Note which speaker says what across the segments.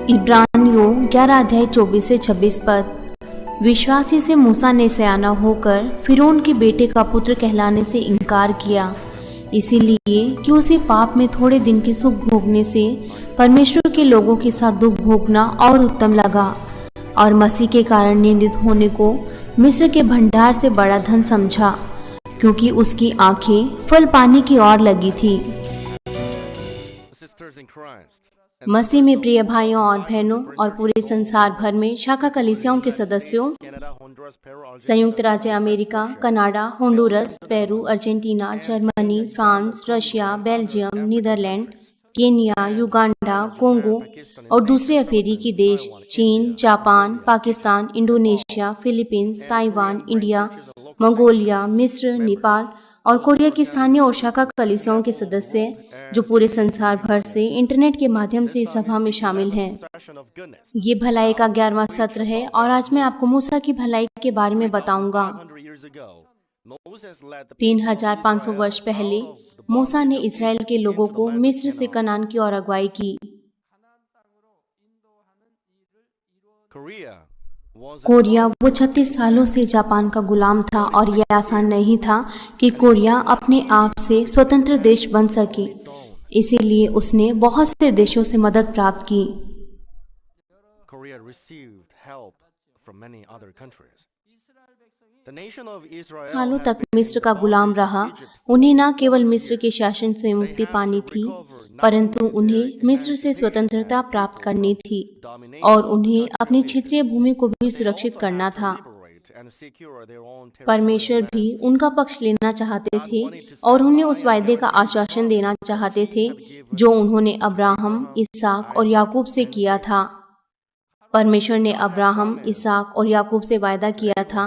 Speaker 1: इब्रानियों 11 अध्याय 24 से 26 पद। विश्वासी से मूसा ने सयाना होकर फिरौन के बेटे का पुत्र कहलाने से इनकार किया, इसीलिए कि उसे पाप में थोड़े दिन के सुख भोगने से परमेश्वर के लोगों के साथ दुख भोगना और उत्तम लगा, और मसीह के कारण निंदित होने को मिस्र के भंडार से बड़ा धन समझा, क्योंकि उसकी आंखें फल पाने की ओर लगी थी। मसीह में प्रिय भाइयों और बहनों और पूरे संसार भर में शाखा कलीसियाओं के सदस्यों, संयुक्त राज्य America, Canada, Honduras, Peru, Argentina, Germany, France, Russia, Belgium, Netherlands, Kenya, Uganda, Congo और दूसरे अफ्रीकी देश, चीन, Japan, Pakistan, Indonesia, Philippines, Taiwan, India, Mongolia, मिस्र, नेपाल और कोरिया की स्थानीय और शाखा कलीसियाओं के सदस्य जो पूरे संसार भर से इंटरनेट के माध्यम से इस सभा में शामिल हैं। ये भलाई का 11वां सत्र है और आज मैं आपको मूसा की भलाई के बारे में बताऊंगा। 3500 वर्ष पहले मूसा ने इस्राएल के लोगों को मिस्र से कनान की ओर अगुवाई की। कोरिया वो 36 सालों से जापान का गुलाम था और यह आसान नहीं था कि कोरिया अपने आप से स्वतंत्र देश बन सके, इसीलिए उसने बहुत से देशों से मदद प्राप्त की। सालों तक मिस्र का गुलाम रहा। उन्हें न केवल मिस्र के शासन से मुक्ति पानी थी, परंतु उन्हें मिस्र से स्वतंत्रता प्राप्त करनी थी और उन्हें अपनी क्षेत्रीय भूमि को भी सुरक्षित करना था। परमेश्वर भी उनका पक्ष लेना चाहते थे और उन्हें उस वायदे का आश्वासन देना चाहते थे जो उन्होंने अब्राहम, इसहाक और याकूब से किया था। परमेश्वर ने अब्राहम, इसहाक और याकूब से वायदा किया था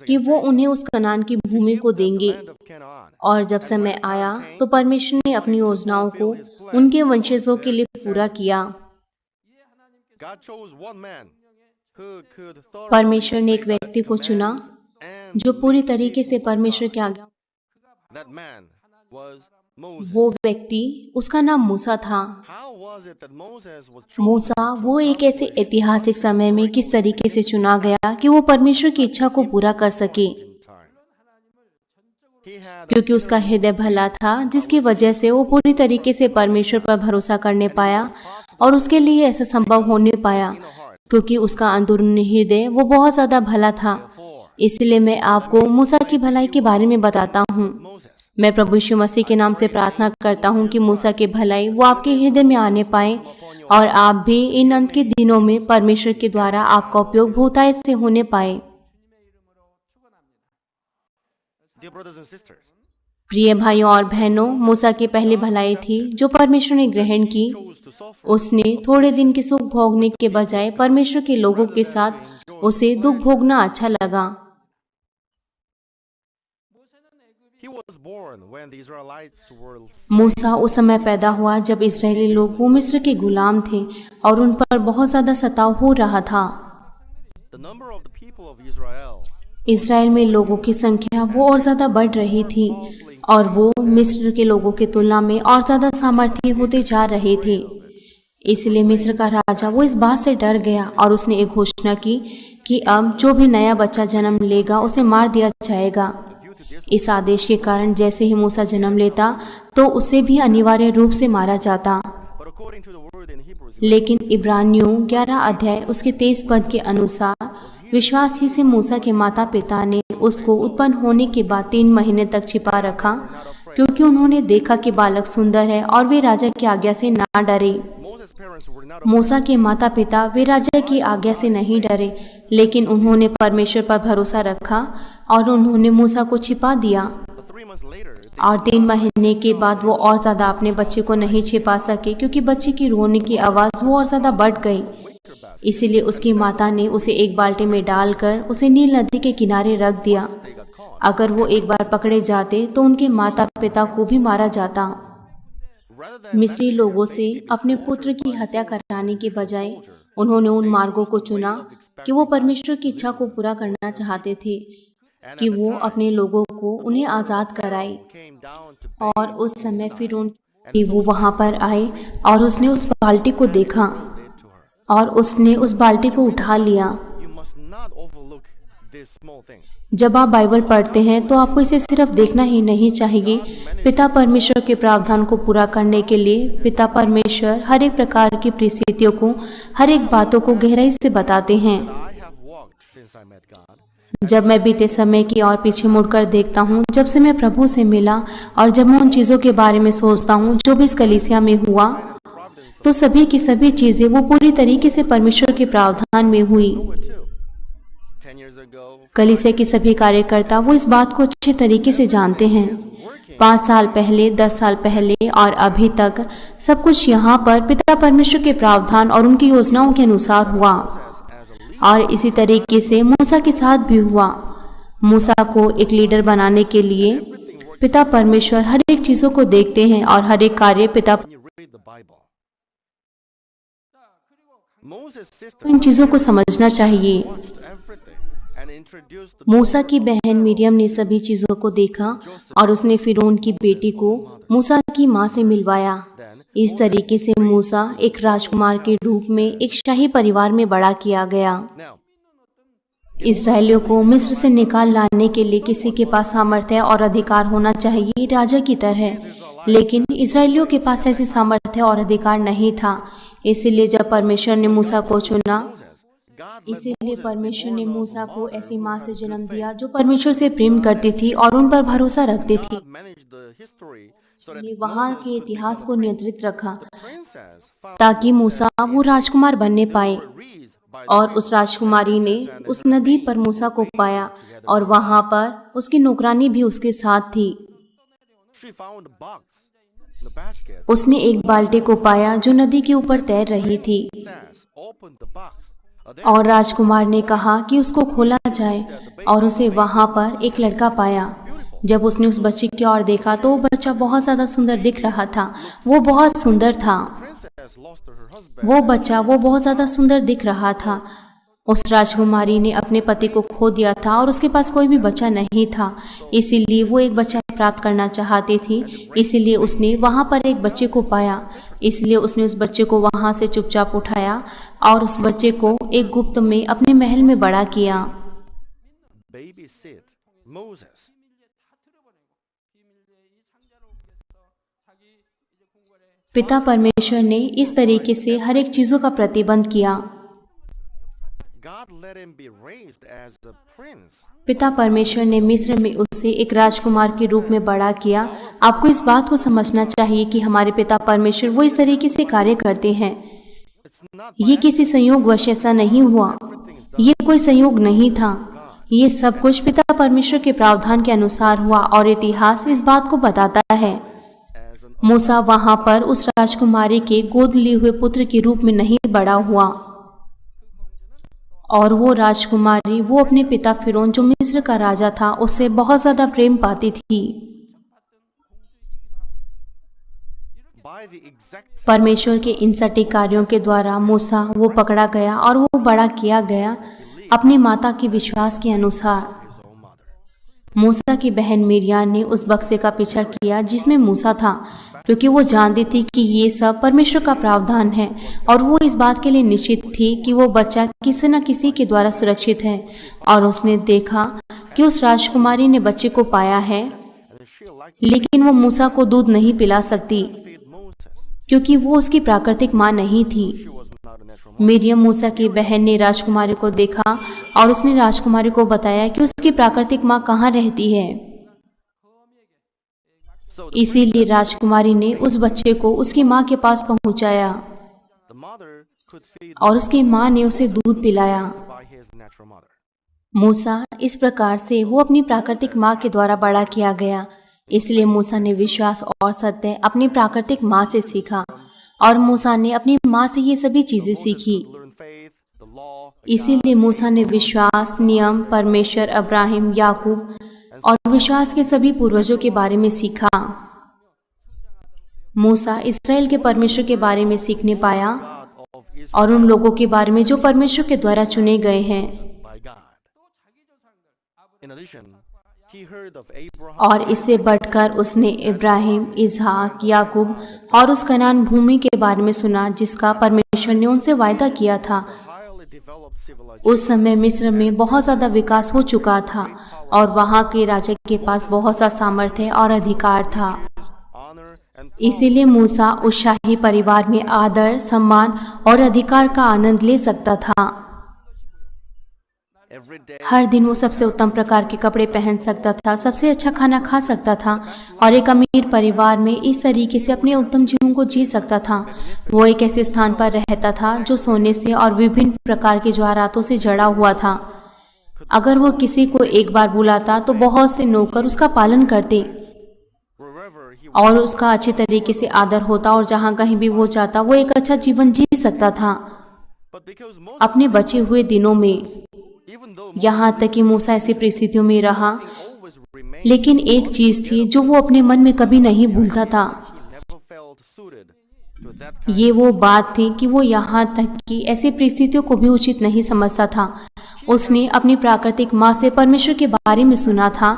Speaker 1: कि वो उन्हें उस कनान की भूमि को देंगे, और जब समय आया तो परमेश्वर ने अपनी योजनाओं को उनके वंशजों के लिए पूरा किया। परमेश्वर ने एक व्यक्ति को चुना जो पूरी तरीके से परमेश्वर के आज्ञा। वो व्यक्ति, उसका नाम मूसा था। मूसा वो एक ऐसे ऐतिहासिक समय में किस तरीके से चुना गया कि वो परमेश्वर की इच्छा को पूरा कर सके, क्योंकि उसका हृदय भला था, जिसकी वजह से वो पूरी तरीके से परमेश्वर पर भरोसा करने पाया, और उसके लिए ऐसा संभव होने पाया क्योंकि उसका अंदरूनी हृदय वो बहुत ज्यादा भला था। इसलिए मैं आपको मूसा की भलाई के बारे में बताता हूँ। मैं प्रभु यीशु मसीह के नाम से प्रार्थना करता हूँ कि मूसा की भलाई वो आपके हृदय में आने पाए और आप भी इन अंत के दिनों में परमेश्वर के द्वारा आपका उपयोग बहुतायत से होने पाए। प्रिय भाइयों और बहनों, मूसा की पहली भलाई थी जो परमेश्वर ने ग्रहण की। उसने थोड़े दिन के सुख भोगने के बजाय परमेश्वर के लोगों के साथ उसे दुख भोगना अच्छा लगा। मूसा उस समय पैदा हुआ जब इस्राएली लोग वो मिस्र के गुलाम थे और उन पर बहुत ज्यादा सताव हो रहा था। इस्राएल में लोगों की संख्या वो और ज्यादा बढ़ रही थी और वो मिस्र के लोगों की तुलना में और ज्यादा सामर्थ्य होते जा रहे थे। इसलिए मिस्र का राजा वो इस बात से डर गया और उसने एक घोषणा की कि अब जो भी नया बच्चा जन्म लेगा उसे मार दिया जाएगा। इस आदेश के कारण जैसे ही मूसा जन्म लेता तो उसे भी अनिवार्य रूप से मारा जाता। लेकिन इब्रानियों 11 अध्याय उसके 23 पद के अनुसार विश्वास ही से मूसा के माता पिता ने उसको उत्पन्न होने के बाद 3 महीने तक छिपा रखा, क्योंकि उन्होंने देखा कि बालक सुंदर है और वे राजा की आज्ञा से ना डरे। मूसा के माता पिता वे राजा की आज्ञा से नहीं डरे, लेकिन उन्होंने परमेश्वर पर भरोसा रखा और उन्होंने मूसा को छिपा दिया। और 3 महीने के बाद वो और ज्यादा अपने बच्चे को नहीं छिपा सके, क्योंकि बच्चे की रोने की आवाज वो और ज्यादा बढ़ गई। इसीलिए उसकी माता ने उसे एक बाल्टी में डालकर उसे नील नदी के किनारे रख दिया। अगर वो एक बार पकड़े जाते तो उनके माता पिता को भी मारा जाता। मिस्री लोगों से अपने पुत्र की हत्या कराने के बजाय उन्होंने उन मार्गों को चुना कि वो परमेश्वर की इच्छा को पूरा करना चाहते थे कि वो अपने लोगों को उन्हें आजाद कराए। और उस समय फिर वो वहां पर आए और उसने उस बाल्टी को देखा और उसने उस बाल्टी को उठा लिया।
Speaker 2: You must not overlook these small things.
Speaker 1: जब आप बाइबल पढ़ते हैं तो आपको इसे सिर्फ देखना ही नहीं चाहिए। पिता परमेश्वर के प्रावधान को पूरा करने के लिए पिता परमेश्वर हर एक प्रकार की परिस्थितियों को, हर एक बातों को गहराई से बताते हैं।
Speaker 2: I have walked since I met God.
Speaker 1: जब मैं बीते समय की और पीछे मुड़कर देखता हूँ, जब से मैं प्रभु से मिला और जब मैं उन चीज़ों के बारे में सोचता हूँ जो भी इस कलीसिया में हुआ, तो सभी की सभी चीज़ें वो पूरी तरीके से परमेश्वर के प्रावधान में हुई।
Speaker 2: 10 years ago,
Speaker 1: कलीसिया के सभी कार्यकर्ता वो इस बात को अच्छे तरीके से जानते हैं। 5 साल पहले, 10 साल पहले और अभी तक सब कुछ यहाँ पर पिता परमेश्वर के प्रावधान और उनकी योजनाओं के अनुसार हुआ। और इसी तरीके से मूसा के साथ भी हुआ। मूसा को एक लीडर बनाने के लिए पिता परमेश्वर हर एक चीज़ों को देखते हैं और हर एक कार्य पिता
Speaker 2: when you read the Bible, Moses' sister
Speaker 1: इन चीज़ों को समझना चाहिए।
Speaker 2: watched everything and introduced the
Speaker 1: मूसा की बहन मिरियम ने सभी चीज़ों को देखा और उसने फिरौन की बेटी को मूसा की माँ से मिलवाया। इस तरीके से मूसा एक राजकुमार के रूप में एक शाही परिवार में बड़ा किया गया।
Speaker 2: now.
Speaker 1: इस्राएलियों को मिस्र से निकाल लाने के लिए किसी के पास सामर्थ्य और अधिकार होना चाहिए राजा की तरह, लेकिन इस्राएलियों के पास ऐसी सामर्थ्य और अधिकार नहीं था। इसीलिए जब परमेश्वर ने मूसा को चुना,
Speaker 2: God
Speaker 1: इसीलिए परमेश्वर ने मूसा को ऐसी माँ से जन्म दिया जो परमेश्वर से प्रेम करती थी और उन पर भरोसा रखती थी।
Speaker 2: managed the history so that
Speaker 1: ने वहाँ के इतिहास को नियंत्रित रखा
Speaker 2: princess found
Speaker 1: ताकि मूसा वो राजकुमार बनने पाए।
Speaker 2: reeds by
Speaker 1: और उस राजकुमारी ने उस नदी पर मूसा को पाया और वहाँ पर उसकी नौकरानी भी उसके साथ थी।
Speaker 2: she found a box in the basket.
Speaker 1: उसने एक बाल्टी को पाया जो नदी के ऊपर तैर रही थी
Speaker 2: Says, open the box.
Speaker 1: और राजकुमार ने कहा कि उसको खोला जाए और उसे वहाँ पर एक लड़का पाया। जब उसने उस बच्चे की ओर देखा तो वो बच्चा बहुत ज़्यादा सुंदर दिख रहा था। वो बहुत सुंदर था।
Speaker 2: Princess lost her husband.
Speaker 1: वो बच्चा वो बहुत ज़्यादा सुंदर दिख रहा था। उस राजकुमारी ने अपने पति को खो दिया था और उसके पास कोई भी बच्चा नहीं था, इसीलिए वो एक बच्चा प्राप्त करना चाहती थी। इसीलिए उसने वहाँ पर एक बच्चे को पाया। इसलिए उसने उस बच्चे को वहाँ से चुपचाप उठाया और उस बच्चे को एक गुप्त में अपने महल में बड़ा किया।
Speaker 2: Babysit Moses.
Speaker 1: पिता परमेश्वर ने इस तरीके से हर एक चीज़ों का प्रतिबंध किया।
Speaker 2: God let him be raised as a prince.
Speaker 1: पिता परमेश्वर ने मिस्र में उसे एक राजकुमार के रूप में बड़ा किया। आपको इस बात को समझना चाहिए कि हमारे पिता परमेश्वर वो इस तरीके से कार्य करते हैं।
Speaker 2: It's not
Speaker 1: ये किसी संयोगवश ऐसा नहीं हुआ, ये कोई संयोग नहीं था। ये सब कुछ पिता परमेश्वर के प्रावधान के अनुसार हुआ और इतिहास इस बात को बताता है।
Speaker 2: as an
Speaker 1: मूसा वहां पर उस राजकुमारी के गोद लिए हुए पुत्र के रूप में नहीं बड़ा हुआ और वो राजकुमारी वो अपने पिता फिरौन जो मिस्र का राजा था उससे बहुत ज्यादा प्रेम पाती थी।
Speaker 2: by the exact
Speaker 1: परमेश्वर के इन सटीक कार्यों के द्वारा मूसा वो पकड़ा गया और वो बड़ा किया गया अपनी माता के विश्वास के अनुसार।
Speaker 2: his own mother.
Speaker 1: मूसा की बहन मिरियाम ने उस बक्से का पीछा किया जिसमें मूसा था, क्योंकि वो जानती थी कि ये सब परमेश्वर का प्रावधान है और वो इस बात के लिए निश्चित थी कि वो बच्चा किसी न किसी के द्वारा सुरक्षित है। और उसने देखा कि उस राजकुमारी ने बच्चे को पाया है,
Speaker 2: And she liked
Speaker 1: लेकिन वो मूसा को दूध नहीं पिला सकती
Speaker 2: to feed Moses.
Speaker 1: क्योंकि वो उसकी प्राकृतिक माँ नहीं थी।
Speaker 2: She was not a natural mother.
Speaker 1: Miriam मूसा की बहन ने राजकुमारी को देखा और उसने राजकुमारी को बताया कि उसकी प्राकृतिक माँ कहाँ रहती है।
Speaker 2: So
Speaker 1: इसीलिए राजकुमारी ने उस बच्चे को उसकी माँ के पास पहुंचाया
Speaker 2: the mother could feed
Speaker 1: और उसकी माँ ने उसे दूध पिलाया।
Speaker 2: by his natural mother.
Speaker 1: मूसा इस प्रकार से वो अपनी प्राकृतिक माँ के द्वारा बड़ा किया गया। इसलिए मूसा ने विश्वास और सत्य अपनी प्राकृतिक माँ से सीखा और मूसा ने अपनी माँ से ये सभी चीजें सीखी।
Speaker 2: Learn faith, the law,
Speaker 1: इसीलिए मूसा ने विश्वास, नियम, परमेश्वर, अब्राहिम, याकूब और विश्वास के सभी पूर्वजों के बारे में सीखा। मूसा इस्राएल के परमेश्वर के बारे में सीखने पाया
Speaker 2: God of Israel
Speaker 1: और उन लोगों के बारे में जो परमेश्वर के द्वारा चुने गए हैं।
Speaker 2: by God. In addition, he heard of Abraham
Speaker 1: और इससे बढ़कर उसने इब्राहिम, इसहाक, याकूब और उस कनान भूमि के बारे में सुना जिसका परमेश्वर ने उनसे वायदा किया था।
Speaker 2: highly developed civilization,
Speaker 1: उस समय मिस्र में बहुत ज़्यादा विकास हो चुका था और वहाँ के राजा के पास बहुत सा सामर्थ्य और अधिकार था।
Speaker 2: honor and
Speaker 1: इसीलिए मूसा उस शाही परिवार में आदर, सम्मान और अधिकार का आनंद ले सकता था।
Speaker 2: every day
Speaker 1: हर दिन वो सबसे उत्तम प्रकार के कपड़े पहन सकता था, सबसे अच्छा खाना खा सकता था और एक अमीर परिवार में इस तरीके से अपने उत्तम जीवन को जी सकता था। वो एक ऐसे स्थान पर रहता था जो सोने से और विभिन्न प्रकार के जवाहरातों से जड़ा हुआ था। अगर वो किसी को एक बार बुलाता तो बहुत से नौकर उसका पालन करते
Speaker 2: wherever he
Speaker 1: और उसका अच्छे तरीके से आदर होता और जहाँ कहीं भी वो जाता वो एक अच्छा जीवन जी सकता था।
Speaker 2: but because Moses,
Speaker 1: अपने बचे हुए दिनों में
Speaker 2: even though
Speaker 1: यहाँ तक कि मूसा ऐसी परिस्थितियों में रहा,
Speaker 2: always remained,
Speaker 1: लेकिन एक चीज थी जो वो अपने मन में कभी नहीं भूलता था।
Speaker 2: he never felt suited to that kind
Speaker 1: ये वो बात थी कि वो यहाँ तक कि ऐसी परिस्थितियों को भी उचित नहीं समझता था। उसने अपनी प्राकृतिक माँ से परमेश्वर के बारे में सुना था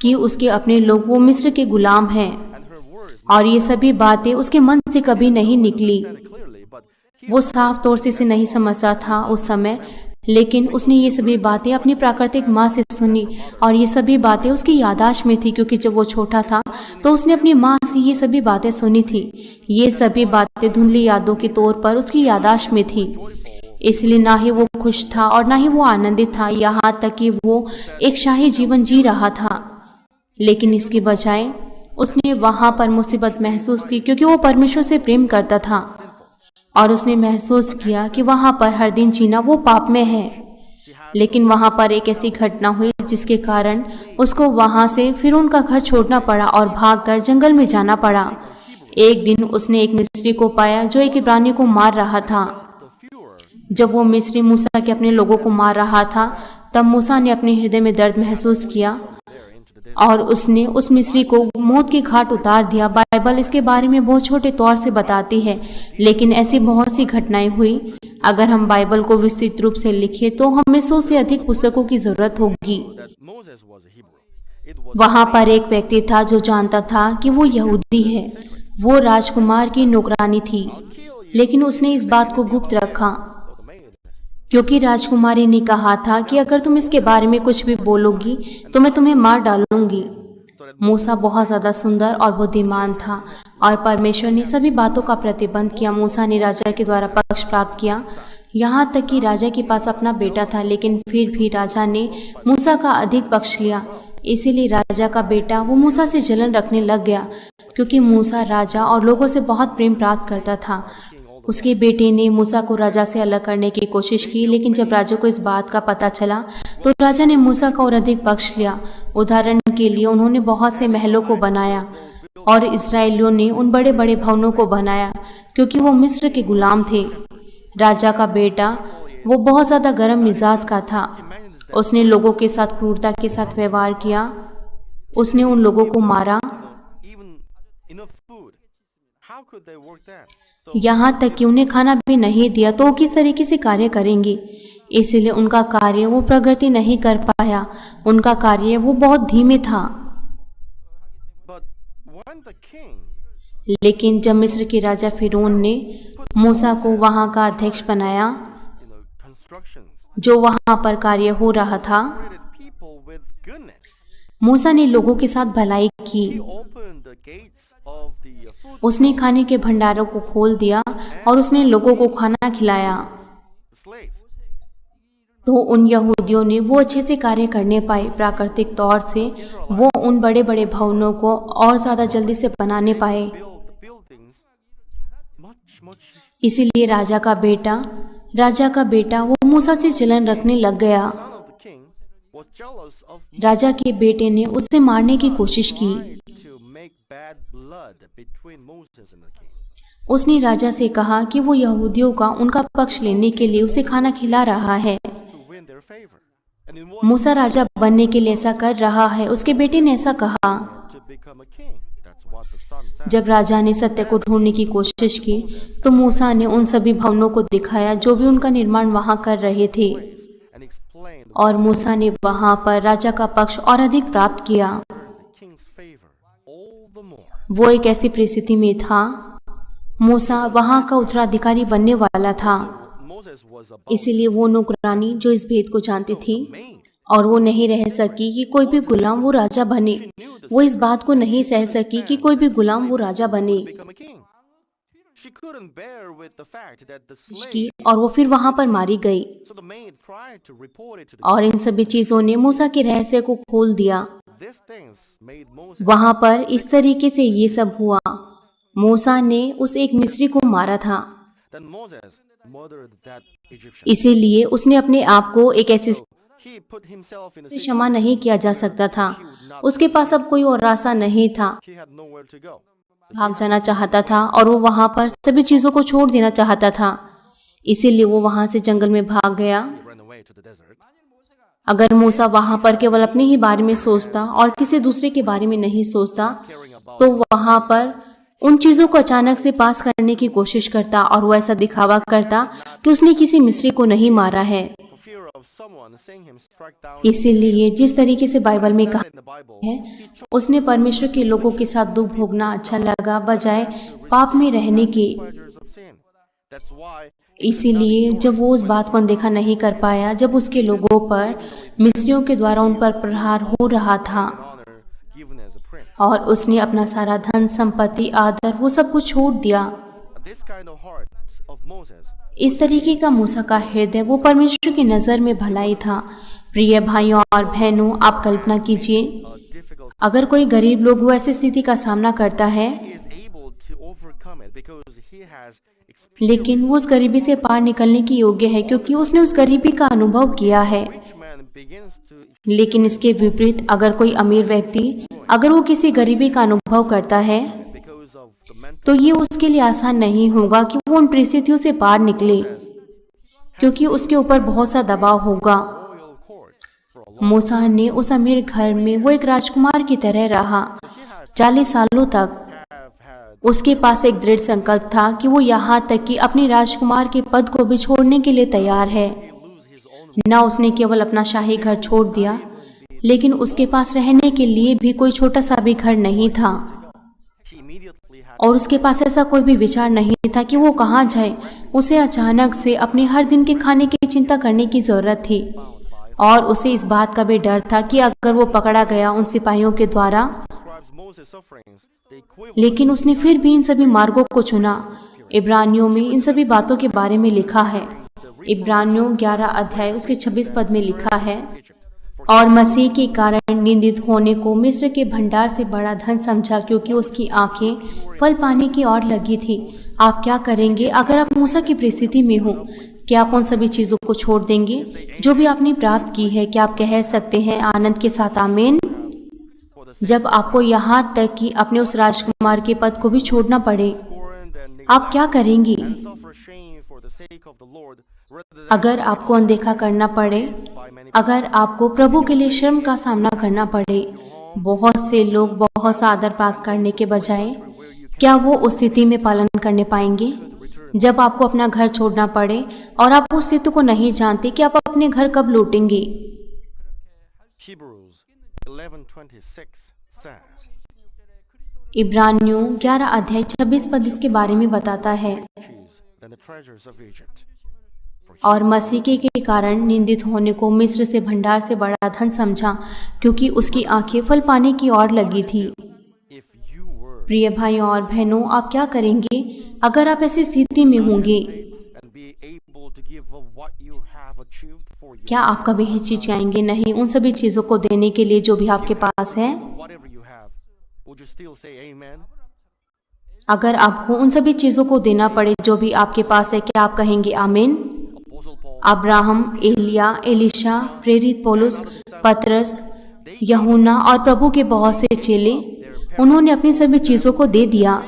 Speaker 1: कि उसके अपने लोग वो मिस्र के गुलाम हैं
Speaker 2: and her words
Speaker 1: और ये सभी बातें उसके मन से कभी नहीं निकली।
Speaker 2: clearly, but he
Speaker 1: वो साफ तौर से इसे नहीं समझता था उस समय, लेकिन उसने ये सभी बातें अपनी प्राकृतिक माँ से सुनी और ये सभी बातें उसकी याददाश्त में थी क्योंकि जब वो छोटा था तो उसने अपनी माँ से ये सभी बातें सुनी थी। ये सभी बातें धुंधली यादों के तौर पर उसकी याददाश्त में थी, इसलिए ना ही वो खुश था और ना ही वो आनंदित था, यहाँ तक कि वो एक शाही जीवन जी रहा था। लेकिन इसके बजाय उसने वहाँ पर मुसीबत महसूस की क्योंकि वो परमेश्वर से प्रेम करता था और उसने महसूस किया कि वहाँ पर हर दिन जीना वो पाप में है। लेकिन वहाँ पर एक ऐसी घटना हुई जिसके कारण उसको वहाँ से फिर उनका घर छोड़ना पड़ा और भागकर जंगल में जाना पड़ा। एक दिन उसने एक मिस्री को पाया जो एक इब्रानी को मार रहा था। जब वो मिस्री मूसा के अपने लोगों को मार रहा था तब मूसा ने अपने हृदय में दर्द महसूस किया और उसने उस मिस्री को मौत के घाट उतार दिया। बाइबल इसके बारे में बहुत छोटे तौर से बताती है, लेकिन ऐसी बहुत सी घटनाएं हुई। अगर हम बाइबल को विस्तृत रूप से लिखें तो हमें 100 से अधिक पुस्तकों की जरूरत होगी।
Speaker 2: that Moses was a Hebrew. It was
Speaker 1: वहां पर एक व्यक्ति था जो जानता था कि वो यहूदी है। वो राजकुमार की नौकरानी थी, लेकिन उसने इस बात को गुप्त रखा क्योंकि राजकुमारी ने कहा था कि अगर तुम इसके बारे में कुछ भी बोलोगी तो मैं तुम्हें मार डालूंगी। मूसा बहुत ज़्यादा सुंदर और बुद्धिमान था और परमेश्वर ने सभी बातों का प्रतिबंध किया। मूसा ने राजा के द्वारा पक्ष प्राप्त किया, यहाँ तक कि राजा के पास अपना बेटा था, लेकिन फिर भी राजा ने मूसा का अधिक पक्ष लिया। इसीलिए राजा का बेटा वो मूसा से जलन रखने लग गया क्योंकि मूसा राजा और लोगों से बहुत प्रेम प्राप्त करता था। उसके बेटे ने मूसा को राजा से अलग करने की कोशिश की, लेकिन जब राजा को इस बात का पता चला तो राजा ने मूसा का और अधिक पक्ष लिया। उदाहरण के लिए उन्होंने बहुत से महलों को बनाया और इस्राएलियों ने उन बड़े बड़े भवनों को बनाया क्योंकि वो मिस्र के गुलाम थे। राजा का बेटा वो बहुत ज़्यादा गर्म मिजाज का था। उसने लोगों के साथ क्रूरता के साथ व्यवहार किया। उसने उन लोगों को मारा,
Speaker 2: even enough food. How could they work that? So
Speaker 1: यहाँ तक कि उन्हें खाना भी नहीं दिया तो वो किस तरीके से कार्य करेंगे। इसलिए उनका कार्य वो प्रगति नहीं कर पाया। उनका कार्य वो बहुत धीमे था।
Speaker 2: but when the king
Speaker 1: लेकिन जब मिस्र के राजा फिरौन ने मूसा को वहाँ का अध्यक्ष बनाया,
Speaker 2: constructions
Speaker 1: जो वहाँ पर कार्य हो रहा था,
Speaker 2: treated people with goodness,
Speaker 1: मूसा ने लोगों के साथ भलाई की।
Speaker 2: he opened the gates of the food
Speaker 1: उसने खाने के भंडारों को खोल दिया और उसने लोगों को खाना खिलाया।
Speaker 2: slaves.
Speaker 1: तो उन यहूदियों ने वो अच्छे से कार्य करने पाए। प्राकृतिक तौर से वो उन बड़े बड़े भवनों को और ज़्यादा जल्दी से बनाने पाए।
Speaker 2: Build the buildings much
Speaker 1: इसीलिए राजा का बेटा वो मूसा से जलन रखने लग गया।
Speaker 2: son of the king was jealous of
Speaker 1: राजा के बेटे ने उसे मारने की कोशिश की।
Speaker 2: to make bad blood between Moses and the king.
Speaker 1: उसने राजा से कहा कि वो यहूदियों का उनका पक्ष लेने के लिए उसे खाना खिला रहा है।
Speaker 2: To win their favor. And in one
Speaker 1: मूसा राजा बनने के लिए ऐसा कर रहा है। उसके बेटे ने ऐसा कहा।
Speaker 2: to become a king. That's what the son said.
Speaker 1: जब राजा ने सत्य को ढूंढने की कोशिश की तो मूसा ने उन सभी भवनों को दिखाया जो भी उनका निर्माण वहां कर रहे थे
Speaker 2: And explained
Speaker 1: और मूसा ने वहां पर राजा का पक्ष और अधिक प्राप्त किया।
Speaker 2: the king's favor all the more.
Speaker 1: वो एक ऐसी परिस्थिति में था, मूसा वहां का उत्तराधिकारी बनने वाला था।
Speaker 2: Moses was about
Speaker 1: इसीलिए वो नौकरानी जो इस भेद को जानती थी
Speaker 2: maid.
Speaker 1: और वो नहीं रह सकी कि कोई भी गुलाम वो राजा बने। वो इस बात को नहीं सह सकी कि कोई भी गुलाम वो राजा बने
Speaker 2: Become a king. She couldn't bear with the fact that the
Speaker 1: की,
Speaker 2: slave.
Speaker 1: और वो फिर वहां पर मारी गई।
Speaker 2: So the maid tried to report it to the
Speaker 1: और इन सभी चीजों ने मूसा के रहस्य को खोल दिया।
Speaker 2: These things made Moses.
Speaker 1: वहां पर इस तरीके से ये सब हुआ। मूसा ने उस एक मिस्री को मारा था,
Speaker 2: Then Moses murdered that Egyptian.
Speaker 1: इसीलिए उसने अपने आप को एक ऐसी
Speaker 2: He put himself in a
Speaker 1: से क्षमा
Speaker 2: situation
Speaker 1: नहीं किया जा सकता था। उसके पास अब कोई और रास्ता नहीं था।
Speaker 2: he had nowhere to go.
Speaker 1: भाग जाना चाहता था और वो वहां पर सभी चीजों को छोड़ देना चाहता था। इसीलिए वो वहां से जंगल में भाग गया।
Speaker 2: He ran away to the desert.
Speaker 1: अगर मूसा वहां पर केवल अपने ही बारे में सोचता और किसी दूसरे के बारे में नहीं सोचता,
Speaker 2: Caring about
Speaker 1: तो वहां पर उन चीजों को अचानक से पास करने की कोशिश करता और वो ऐसा दिखावा करता कि उसने किसी मिस्री को नहीं मारा है।
Speaker 2: for fear of someone seeing him strike down.
Speaker 1: इसीलिए जिस तरीके से बाइबल में कहा
Speaker 2: In the Bible,
Speaker 1: है, उसने परमेश्वर के लोगों के साथ दुख भोगना अच्छा लगा बजाय पाप में रहने के।
Speaker 2: pleasures of sin. That's why
Speaker 1: इसीलिए जब वो उस बात को अनदेखा नहीं कर पाया, जब उसके लोगों पर मिस्रियों के द्वारा उन पर प्रहार हो रहा था
Speaker 2: honor given as a prince.
Speaker 1: और उसने अपना सारा धन संपत्ति आदर वो सब कुछ छोड़ दिया।
Speaker 2: This kind of heart of Moses
Speaker 1: इस तरीके का मूसा का हृदय वो परमेश्वर की नजर में भलाई था। प्रिय भाइयों और बहनों, आप कल्पना कीजिए,
Speaker 2: difficult.
Speaker 1: अगर कोई गरीब लोग वो ऐसी स्थिति का सामना करता है,
Speaker 2: He is able to overcome it because he has experienced.
Speaker 1: लेकिन वो उस गरीबी से पार निकलने की योग्य है क्योंकि उसने उस गरीबी का अनुभव किया है।
Speaker 2: Rich man begins to
Speaker 1: लेकिन इसके विपरीत अगर कोई अमीर व्यक्ति अगर वो किसी गरीबी का अनुभव करता है,
Speaker 2: because of the mental
Speaker 1: तो ये उसके लिए आसान नहीं होगा कि वो उन परिस्थितियों से पार निकले, क्योंकि उसके ऊपर बहुत सा दबाव होगा।
Speaker 2: royal court for a long
Speaker 1: मूसा ने उस अमीर घर में वो एक राजकुमार की तरह रहा 40 सालों तक।
Speaker 2: have had
Speaker 1: उसके पास एक दृढ़ संकल्प था कि वो यहाँ तक कि अपनी राजकुमार के पद को भी छोड़ने के लिए तैयार है।
Speaker 2: lose his own.
Speaker 1: न उसने केवल अपना शाही घर छोड़ दिया, लेकिन उसके पास रहने के लिए भी कोई छोटा सा भी घर नहीं था
Speaker 2: He immediately had
Speaker 1: और उसके पास ऐसा कोई भी विचार नहीं था कि वो कहाँ जाए। उसे अचानक से अपने हर दिन के खाने की चिंता करने की जरूरत थी और उसे इस बात का भी डर था कि अगर वो पकड़ा गया उन सिपाहियों के द्वारा,
Speaker 2: describes Moses' sufferings. The equivalent
Speaker 1: लेकिन उसने फिर भी इन सभी मार्गों को चुना। इब्रानियों में इन सभी बातों के बारे में लिखा है। इब्रानियों 11 अध्याय उसके 26 पद में लिखा है, और मसीह के कारण निंदित होने को मिस्र के भंडार से बड़ा धन समझा क्योंकि उसकी आंखें फल पाने की ओर लगी थी। आप क्या करेंगे अगर आप मूसा की परिस्थिति में हो? क्या आप उन सभी चीजों को छोड़ देंगे जो भी आपने प्राप्त की है? क्या आप कह सकते हैं आनंद के साथ आमीन?
Speaker 2: for the
Speaker 1: जब आपको यहाँ तक कि अपने उस राजकुमार के पद को भी छोड़ना पड़े,
Speaker 2: scorned and
Speaker 1: आप क्या करेंगे?
Speaker 2: suffer shame for the sake of the Lord rather than
Speaker 1: अगर आपको अनदेखा करना पड़े,
Speaker 2: by many
Speaker 1: अगर आपको प्रभु के लिए शर्म का सामना करना पड़े, बहुत से लोग बहुत सा आदर प्राप्त करने के बजाय क्या वो उस स्थिति में पालन करने पाएंगे? जब आपको अपना घर छोड़ना पड़े और आप उस स्थिति को नहीं जानते कि आप अपने घर कब लौटेंगे।
Speaker 2: Hebrews 11:26 says,
Speaker 1: इब्रानियों 11 अध्याय 26 पद इसके बारे में बताता है,
Speaker 2: "Cheese than the treasures of Egypt."
Speaker 1: और मसीह के कारण निंदित होने को मिस्र से भंडार से बड़ा धन समझा क्योंकि उसकी आंखें फल पाने की ओर लगी थी।
Speaker 2: If you were
Speaker 1: प्रिय भाइयों और बहनों, आप क्या करेंगे अगर आप ऐसी स्थिति में होंगे?
Speaker 2: and be able to give of what you have achieved for you,
Speaker 1: क्या आप कभी हिचकिचाएंगे नहीं उन सभी चीजों को देने के लिए जो भी आपके पास है?
Speaker 2: whatever you have, would you still say amen?
Speaker 1: अगर आपको उन सभी चीजों को देना पड़े जो भी आपके पास है, क्या आप कहेंगे आमीन?
Speaker 2: Apostle Paul
Speaker 1: अब्राहम, एलिया, एलिशा, प्रेरित पौलुस, पतरस, यूहन्ना और प्रभु के बहुत से चेले, उन्होंने अपनी सभी चीजों को दे दिया।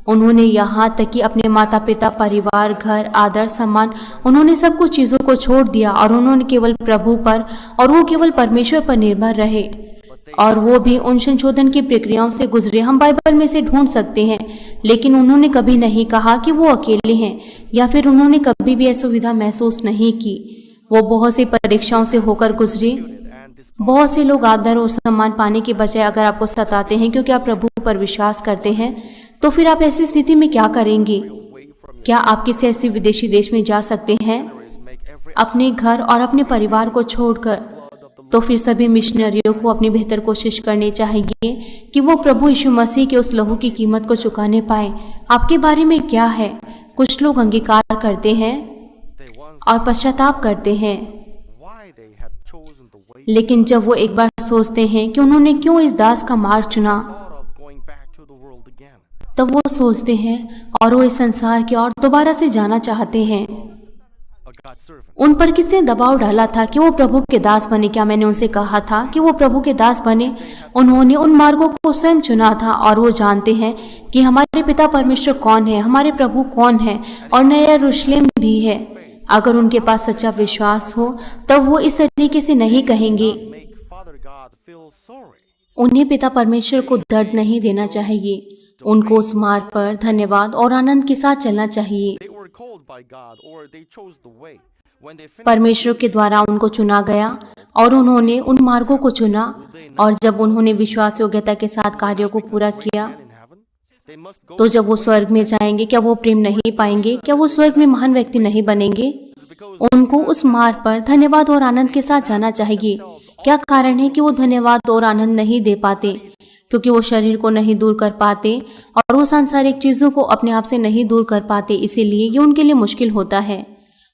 Speaker 1: उन्होंने यहाँ तक कि अपने माता पिता, परिवार, घर, आदर, सम्मान, उन्होंने सब कुछ चीजों को छोड़ दिया और उन्होंने केवल प्रभु पर और वो केवल परमेश्वर पर निर्भर रहे, और वो भी उन संशोधन की प्रक्रियाओं से गुजरे। हम बाइबल में से ढूंढ सकते हैं, लेकिन उन्होंने कभी नहीं कहा कि वो अकेले हैं या फिर उन्होंने कभी भी असुविधा महसूस नहीं की। वो बहुत सी परीक्षाओं से होकर गुजरे। बहुत से लोग आदर और सम्मान पाने के बजाय अगर आपको सताते हैं क्योंकि आप प्रभु पर विश्वास करते हैं, तो फिर आप ऐसी स्थिति में क्या करेंगे? क्या आप किसी ऐसे विदेशी देश में जा सकते हैं अपने घर और अपने परिवार को छोड़कर? तो फिर सभी मिशनरियों को अपनी बेहतर कोशिश करनी चाहिए कि वो प्रभु यीशु मसीह के उस लहू की कीमत को चुकाने पाए। आपके बारे में क्या है? कुछ लोग अंगीकार करते हैं और पश्चाताप करते हैं, लेकिन जब वो एक बार सोचते हैं कि उन्होंने क्यों इस दास का मार्ग चुना, तब वो सोचते हैं और वो इस संसार की ओर दोबारा से जाना चाहते हैं। उन पर किसने दबाव डाला था कि वो प्रभु के दास बने? क्या मैंने उनसे कहा था कि वो प्रभु के दास बने? उन्होंने उन मार्गों को स्वयं चुना था और वो जानते हैं कि हमारे पिता परमेश्वर कौन है, हमारे प्रभु कौन है और नया यरूशलेम भी है। अगर उनके पास सच्चा विश्वास हो तब वो इस तरीके से नहीं कहेंगे। उन्हें पिता परमेश्वर को दर्द नहीं देना चाहिए। उनको उस मार्ग पर धन्यवाद और आनंद के साथ चलना चाहिए। परमेश्वर के द्वारा उनको चुना गया और उन्होंने उन मार्गों को चुना, और जब उन्होंने विश्वास योग्यता के साथ कार्यों को पूरा किया, तो जब वो स्वर्ग में जाएंगे, क्या वो प्रेम नहीं पाएंगे? क्या वो स्वर्ग में महान व्यक्ति नहीं बनेंगे? उनको उस मार्ग पर धन्यवाद और आनंद के साथ जाना चाहिए। क्या कारण है कि वो धन्यवाद और आनंद नहीं दे पाते? क्योंकि वो शरीर को नहीं दूर कर पाते और वो सांसारिक चीजों को अपने आप से नहीं दूर कर पाते, इसीलिए ये उनके लिए मुश्किल होता है।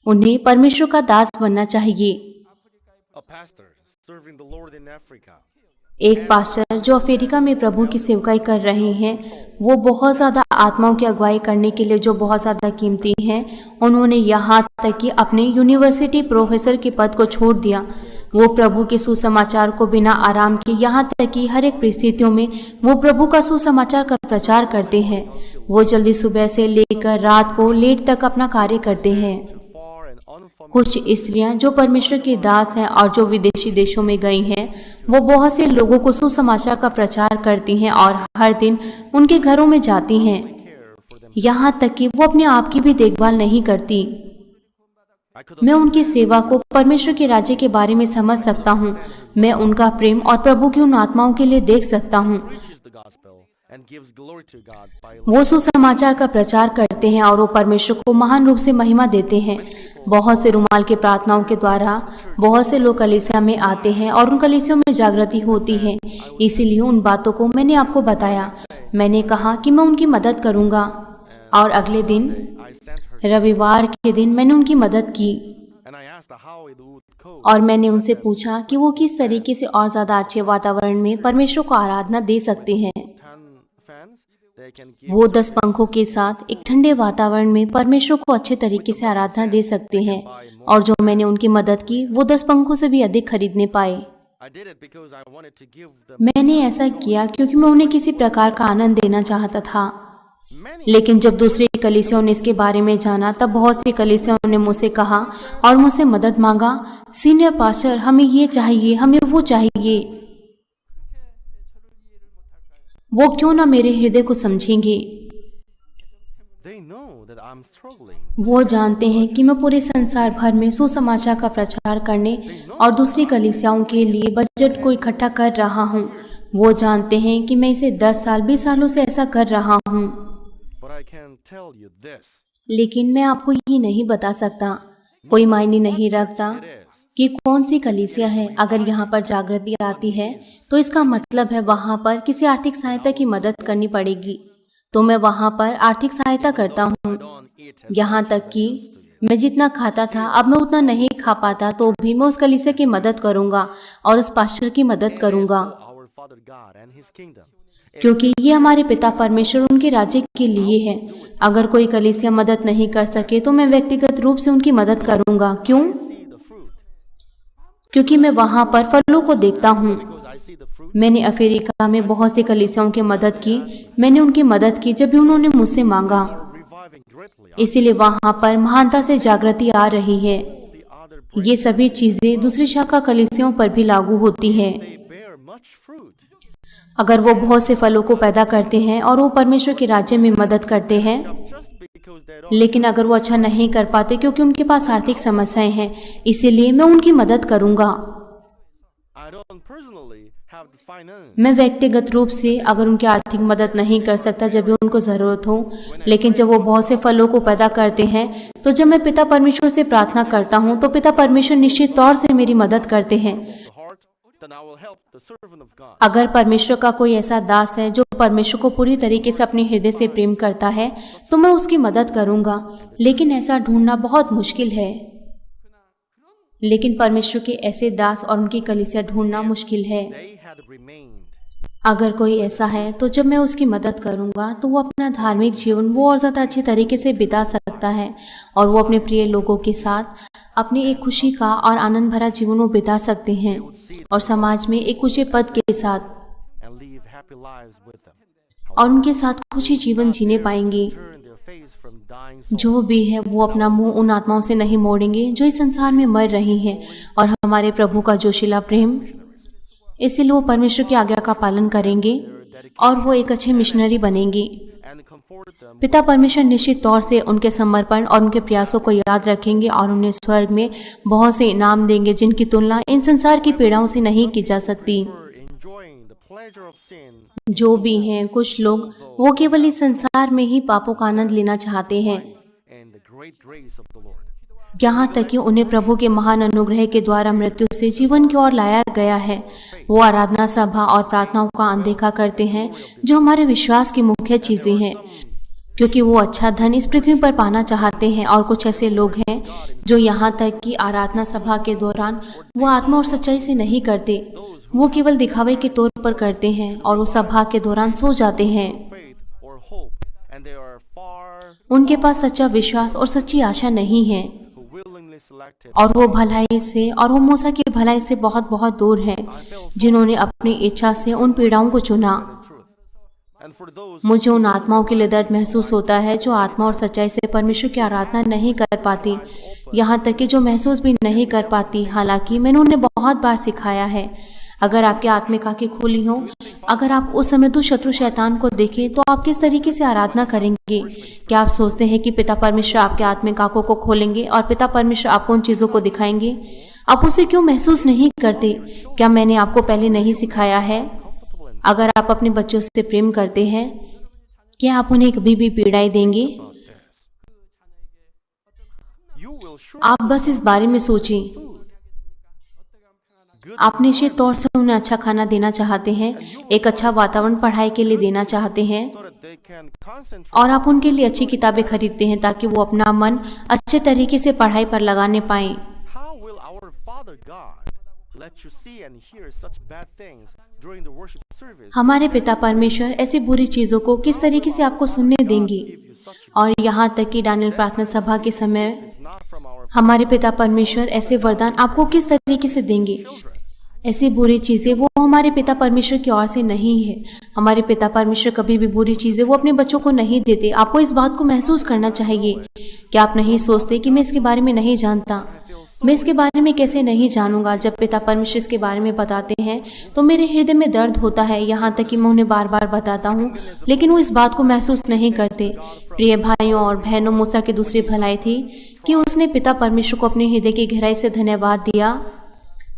Speaker 1: उन्हें परमेश्वर का दास बनना चाहिए। एक पास्टर जो अफ्रीका में प्रभु की सेवकाई कर रहे हैं, वो बहुत ज्यादा आत्माओं की अगुवाई करने के लिए जो बहुत ज्यादा कीमती हैं, उन्होंने यहाँ तक कि अपने यूनिवर्सिटी प्रोफेसर के पद को छोड़ दिया। वो प्रभु के सुसमाचार को बिना आराम के, यहाँ तक कि हर एक परिस्थितियों में वो प्रभु का सुसमाचार का प्रचार करते हैं। वो जल्दी सुबह से लेकर रात को लेट तक अपना कार्य करते हैं। कुछ स्त्रियां जो परमेश्वर के दास हैं और जो विदेशी देशों में गई हैं, वो बहुत से लोगों को सुसमाचार का प्रचार करती हैं और हर दिन उनके घरों में जाती हैं। यहाँ तक कि वो अपने आप की भी देखभाल नहीं करती। मैं उनकी सेवा को परमेश्वर के राज्य के बारे में समझ सकता हूँ। मैं उनका प्रेम और प्रभु की उन आत्माओं के लिए देख सकता हूँ। वो सुसमाचार का प्रचार करते हैं और वो परमेश्वर को महान रूप से महिमा देते हैं। बहुत से रुमाल के प्रार्थनाओं के द्वारा बहुत से लोग कलीसिया में आते हैं और उन कलीसियों में जागृति होती है। इसीलिए उन बातों को मैंने आपको बताया। मैंने कहा कि मैं उनकी मदद करूंगा, और अगले दिन रविवार के दिन मैंने उनकी मदद की और मैंने उनसे पूछा कि वो किस तरीके से और ज्यादा अच्छे वातावरण में परमेश्वर को आराधना दे सकते हैं। वो 10 पंखों के साथ एक ठंडे वातावरण में परमेश्वर को अच्छे तरीके से आराधना दे सकते हैं, और जो मैंने उनकी मदद की वो 10 पंखों से भी अधिक खरीदने पाए। मैंने ऐसा किया क्योंकि मैं उन्हें किसी प्रकार का आनंद देना चाहता था। लेकिन जब दूसरी कलीसियाओं ने इसके बारे में जाना, तब बहुत सी कलीसियाओं ने मुझसे कहा और मुझसे मदद मांगा, सीनियर पास्टर हमें ये चाहिए, हमें वो चाहिए। वो क्यों ना मेरे हृदय को समझेंगे। वो जानते हैं कि मैं पूरे संसार भर में सुसमाचार का प्रचार करने और दूसरी कलीसियाओं के लिए बजट को इकट्ठा कर रहा हूँ। वो जानते हैं कि मैं इसे 10 साल 20 सालों से ऐसा कर रहा हूँ। लेकिन मैं आपको ये नहीं बता सकता। कोई मायने नहीं रखता कि कौन सी कलीसिया है। अगर यहाँ पर जागृति आती है तो इसका मतलब है वहाँ पर किसी आर्थिक सहायता की मदद करनी पड़ेगी, तो मैं वहाँ पर आर्थिक सहायता करता हूँ। यहाँ तक कि मैं जितना खाता था अब मैं उतना नहीं खा पाता, तो भी मैं उस कलीसिया की मदद करूँगा और उस पास्टर की मदद करूँगा, क्योंकि ये हमारे पिता परमेश्वर उनके राज्य के लिए है। अगर कोई कलीसिया मदद नहीं कर सके तो मैं व्यक्तिगत रूप से उनकी मदद करूँगा। क्यों? क्योंकि मैं वहाँ पर फलों को देखता हूँ। मैंने अफ्रीका में बहुत सी कलीसियाओं की मदद की। मैंने उनकी मदद की जब भी उन्होंने मुझसे मांगा। इसीलिए वहाँ पर महानता से जागृति आ रही है। ये सभी चीजें दूसरी शाखा कलीसियाओं पर भी लागू होती है। अगर वो बहुत से फलों को पैदा करते हैं और वो परमेश्वर के राज्य में मदद करते हैं,
Speaker 2: because they don't.
Speaker 1: लेकिन अगर वो अच्छा नहीं कर पाते क्योंकि उनके पास आर्थिक समस्याएं हैं, इसीलिए मैं उनकी मदद करूंगा।
Speaker 2: I don't personally have the finance.
Speaker 1: मैं व्यक्तिगत रूप से अगर उनकी आर्थिक मदद नहीं कर सकता जब भी उनको ज़रूरत हो, लेकिन जब वो बहुत से फलों को पैदा करते हैं, तो जब मैं पिता परमेश्वर से प्रार्थना करता हूँ तो पिता परमेश्वर निश्चित तौर से मेरी मदद करते हैं।
Speaker 2: The heart, then I will help the servant of God.
Speaker 1: अगर परमेश्वर का कोई ऐसा दास है जो परमेश्वर को पूरी तरीके से अपने हृदय से प्रेम करता है तो मैं उसकी मदद करूंगा, लेकिन ऐसा ढूंढना बहुत मुश्किल है। लेकिन परमेश्वर के ऐसे दास और उनकी कलीसिया ढूंढना मुश्किल है।
Speaker 2: They had remained.
Speaker 1: अगर कोई ऐसा है तो जब मैं उसकी मदद करूंगा तो वो अपना धार्मिक जीवन वो और ज़्यादा अच्छे तरीके से बिता सकता है और वो अपने प्रिय लोगों के साथ अपने एक खुशी का और आनंद भरा जीवन वो बिता सकते हैं और समाज में एक ऊंचे पद के साथ
Speaker 2: And live happy lives with them.
Speaker 1: और उनके साथ खुशी जीवन जीने पाएंगे।
Speaker 2: Turn their face from dying souls.
Speaker 1: जो भी है वो अपना मुंह उन आत्माओं से नहीं मोड़ेंगे जो इस संसार में मर रही हैं और हमारे प्रभु का जोशीला प्रेम, इसीलिए वो परमेश्वर की आज्ञा का पालन करेंगे और वो एक अच्छे मिशनरी बनेंगे।
Speaker 2: And comfort them.
Speaker 1: पिता परमेश्वर निश्चित तौर से उनके समर्पण और उनके प्रयासों को याद रखेंगे और उन्हें स्वर्ग में बहुत से इनाम देंगे जिनकी तुलना इन संसार की पीड़ाओं से नहीं की जा सकती।
Speaker 2: For enjoying the pleasure of sin.
Speaker 1: जो भी हैं, कुछ लोग वो केवल इस संसार में ही पापों का आनंद लेना चाहते हैं,
Speaker 2: And the great grace of the Lord.
Speaker 1: यहाँ तक कि उन्हें प्रभु के महान अनुग्रह के द्वारा मृत्यु से जीवन की ओर लाया गया है। वो आराधना सभा और प्रार्थनाओं का अनदेखा करते हैं जो हमारे विश्वास की मुख्य चीजें हैं, क्योंकि वो अच्छा धन इस पृथ्वी पर पाना चाहते हैं। और कुछ ऐसे लोग हैं जो यहाँ तक कि आराधना सभा के दौरान वो आत्मा और सच्चाई से नहीं करते, वो केवल दिखावे के तौर पर करते हैं और वो सभा के दौरान सो जाते हैं।
Speaker 2: Faith or hope. And they are far
Speaker 1: उनके पास सच्चा विश्वास और सच्ची आशा नहीं है
Speaker 2: who willingly selected.
Speaker 1: और वो भलाई से और वो मूसा की भलाई से बहुत बहुत दूर हैं, जिन्होंने अपनी इच्छा से उन पीड़ाओं को चुना।
Speaker 2: And for those
Speaker 1: मुझे उन आत्माओं के लिए दर्द महसूस होता है जो आत्मा और सच्चाई से परमेश्वर की आराधना नहीं कर पाती, यहाँ तक कि जो महसूस भी नहीं कर पाती, हालांकि मैंने उन्हें बहुत बार सिखाया है। अगर आपकी आत्मिक आंखें खुली हों, अगर आप उस समय तो शत्रु शैतान को देखें तो आप किस तरीके से आराधना करेंगे? क्या आप सोचते हैं कि पिता परमेश्वर आपके आत्मिक आंखों को खोलेंगे और पिता परमेश्वर आपको उन चीज़ों को दिखाएंगे? आप उसे क्यों महसूस नहीं करते? क्या मैंने आपको पहले नहीं सिखाया है? अगर आप अपने बच्चों से प्रेम करते हैं, क्या आप उन्हें कभी भी पीड़ाएं देंगे?
Speaker 2: you will surely
Speaker 1: आप बस इस बारे में सोचें। आप निश्चित तौर से उन्हें अच्छा खाना देना चाहते हैं, एक अच्छा वातावरण पढ़ाई के लिए देना चाहते हैं
Speaker 2: so that they can concentrate.
Speaker 1: और आप उनके लिए अच्छी किताबें खरीदते हैं ताकि वो अपना मन अच्छे तरीके से पढ़ाई पर लगाने पाएं।
Speaker 2: How will our Father God let you see and hear such bad things during the worship service?
Speaker 1: हमारे पिता परमेश्वर ऐसी बुरी चीज़ों को किस तरीके से आपको सुनने देंगे? और यहाँ तक कि दानियल प्रार्थना सभा के समय
Speaker 2: It's not from our
Speaker 1: हमारे पिता परमेश्वर ऐसे वरदान आपको किस तरीके से देंगे? ऐसी बुरी चीज़ें वो हमारे पिता परमेश्वर की ओर से नहीं है। हमारे पिता परमेश्वर कभी भी बुरी चीज़ें वो अपने बच्चों को नहीं देते। आपको इस बात को महसूस करना चाहिए कि आप नहीं सोचते कि मैं इसके बारे में नहीं जानता। मैं इसके बारे में कैसे नहीं जानूंगा? जब पिता परमेश्वर इसके बारे में बताते हैं तो मेरे हृदय में दर्द होता है, यहाँ तक कि मैं उन्हें बार बार बताता हूँ, लेकिन वो इस बात को महसूस नहीं करते। प्रिय भाइयों और बहनों, मूसा की दूसरी भलाई थी कि उसने पिता परमेश्वर को अपने हृदय की गहराई से धन्यवाद दिया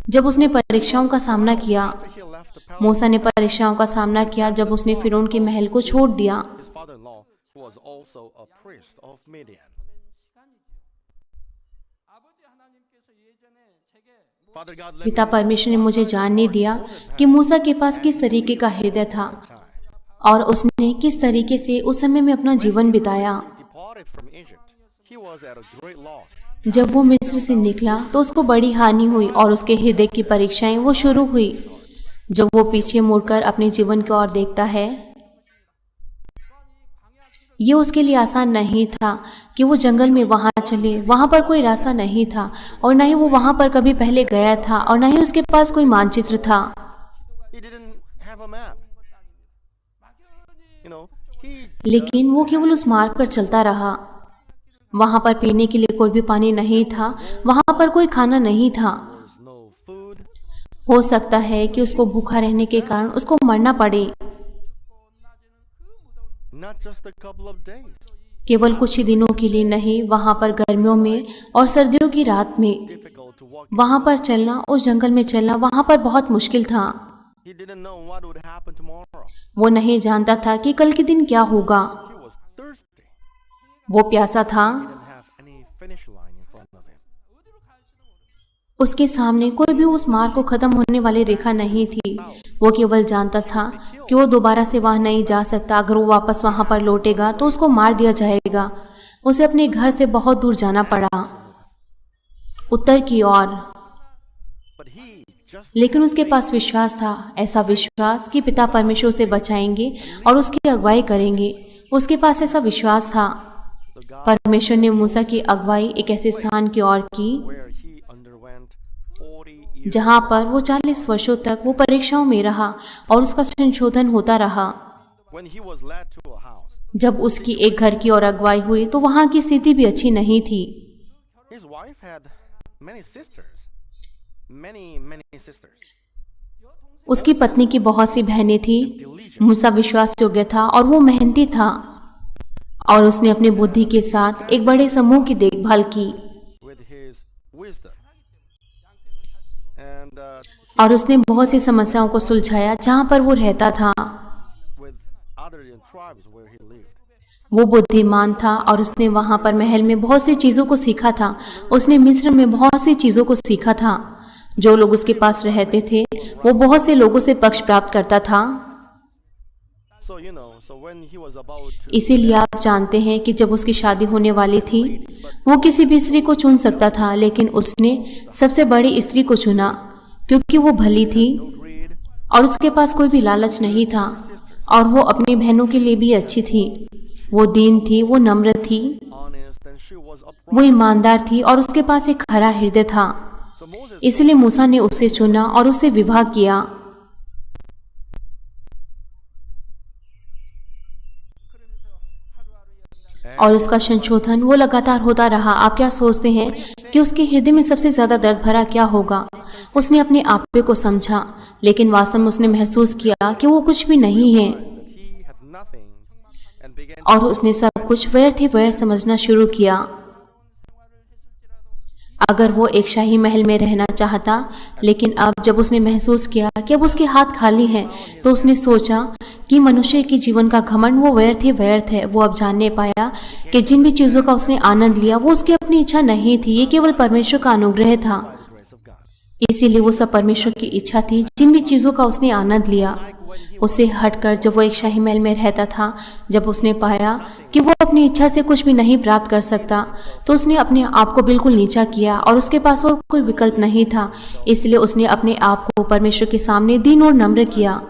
Speaker 1: जब उसने परीक्षाओं का सामना किया।
Speaker 2: he left the palace.
Speaker 1: मूसा ने परीक्षाओं का सामना किया जब उसने फिरौन के महल को छोड़ दिया।
Speaker 2: His father-in-law, who was also a priest of Midian. Father God let
Speaker 1: पिता परमेश्वर ने मुझे जानने दिया कि मूसा के पास किस तरीके का हृदय था और उसने किस तरीके से उस समय में अपना जीवन बिताया।
Speaker 2: departed from Egypt. He was at a great loss.
Speaker 1: जब वो मिस्र से निकला तो उसको बड़ी हानि हुई और उसके हृदय की परीक्षाएं वो शुरू हुई। जब वो पीछे मुड़कर अपने जीवन की ओर देखता है, ये उसके लिए आसान नहीं था कि वो जंगल में वहाँ चले। वहाँ पर कोई रास्ता नहीं था और न ही वो वहाँ पर कभी पहले गया था और न ही उसके पास कोई मानचित्र था।
Speaker 2: He didn't have a map. He
Speaker 1: लेकिन वो केवल उस मार्ग पर चलता रहा। वहाँ पर पीने के लिए कोई भी पानी नहीं था, वहाँ पर कोई खाना नहीं था।
Speaker 2: was no food.
Speaker 1: हो सकता है कि उसको भूखा रहने के कारण उसको मरना पड़े।
Speaker 2: Not just a couple of days.
Speaker 1: केवल कुछ ही दिनों के लिए नहीं, वहां पर गर्मियों में और सर्दियों की रात में
Speaker 2: difficult to walk.
Speaker 1: वहां पर चलना, उस जंगल में चलना वहां पर बहुत मुश्किल था।
Speaker 2: He didn't know what would happen tomorrow.
Speaker 1: वो नहीं जानता था कि कल के दिन क्या होगा।
Speaker 2: He was thirsty.
Speaker 1: वो प्यासा था।
Speaker 2: He didn't have any finish line in front of him.
Speaker 1: उसके सामने कोई भी उस मार्ग को खत्म होने वाली रेखा नहीं थी। वो केवल जानता था कि वो दोबारा से वहां नहीं जा सकता। अगर वो वापस वहां पर लौटेगा तो उसको मार दिया जाएगा। उसे अपने घर से बहुत दूर जाना पड़ा, उत्तर की ओर।
Speaker 2: But he just
Speaker 1: लेकिन उसके पास विश्वास था, ऐसा विश्वास कि पिता परमेश्वर उसे बचाएंगे और उसकी अगुवाई करेंगे। उसके पास ऐसा विश्वास था।
Speaker 2: the God
Speaker 1: परमेश्वर ने मूसा की अगुवाई एक ऐसे स्थान की ओर की
Speaker 2: where he underwent 40 years.
Speaker 1: जहां पर वो 40 वर्षों तक वो परीक्षाओं में रहा और उसका संशोधन होता रहा।
Speaker 2: When he was led to a house,
Speaker 1: जब उसकी एक घर की ओर अगुवाई हुई तो वहां की स्थिति भी अच्छी नहीं थी।
Speaker 2: his wife had many sisters. Many sisters.
Speaker 1: उसकी पत्नी की बहुत सी बहनें थी। मूसा विश्वास योग्य था और वो मेहनती था और उसने अपनी बुद्धि के साथ एक बड़े समूह की देखभाल की
Speaker 2: With his wisdom. And
Speaker 1: और उसने बहुत सी समस्याओं को सुलझाया जहां पर वो रहता था।
Speaker 2: with other tribes where he lived.
Speaker 1: वो बुद्धिमान था और उसने वहां पर महल में बहुत सी चीजों को सीखा था। उसने मिस्र में बहुत सी चीजों को सीखा था। जो लोग उसके पास रहते थे वो बहुत से लोगों से पक्ष प्राप्त करता था।
Speaker 2: So when he was about to
Speaker 1: इसीलिए आप जानते हैं कि जब उसकी शादी होने वाली थी वो किसी भी स्त्री को चुन सकता था, लेकिन उसने सबसे बड़ी स्त्री को चुना क्योंकि वो भली थी
Speaker 2: greed,
Speaker 1: और उसके पास कोई भी लालच नहीं था और वो अपनी बहनों के लिए भी अच्छी थी। वो दीन थी, वो नम्र थी,
Speaker 2: honest, and she was upright.
Speaker 1: वो ईमानदार थी और उसके पास एक खरा हृदय था।
Speaker 2: So Moses
Speaker 1: इसलिए मूसा ने उसे चुना और उससे विवाह किया। और उसका संशोधन वो लगातार होता रहा। आप क्या सोचते हैं कि उसके हृदय में सबसे ज्यादा दर्द भरा क्या होगा? उसने अपने आपे को समझा, लेकिन वास्तव में उसने महसूस किया कि वो कुछ भी नहीं है
Speaker 2: that he had nothing and began
Speaker 1: और उसने सब कुछ व्यर्थ ही व्यर्थ समझना शुरू किया। अगर वो एक शाही महल में रहना चाहता, लेकिन अब जब उसने महसूस किया कि अब उसके हाथ खाली हैं, तो उसने सोचा कि मनुष्य के जीवन का घमंड वो व्यर्थ ही व्यर्थ है। वो अब जानने पाया कि जिन भी चीजों का उसने आनंद लिया वो उसकी अपनी इच्छा नहीं थी, ये केवल परमेश्वर का अनुग्रह था।
Speaker 2: the grace of God.
Speaker 1: इसीलिए वो सब परमेश्वर की इच्छा थी। जिन भी चीजों का उसने आनंद लिया, उससे हटकर जब वो एक शाही महल में रहता था, जब उसने पाया कि वो अपनी इच्छा से कुछ भी नहीं प्राप्त कर सकता, तो उसने अपने आप को बिल्कुल नीचा किया और उसके पास और कोई विकल्प नहीं था। इसलिए उसने अपने आप को परमेश्वर के सामने दीन और नम्र किया।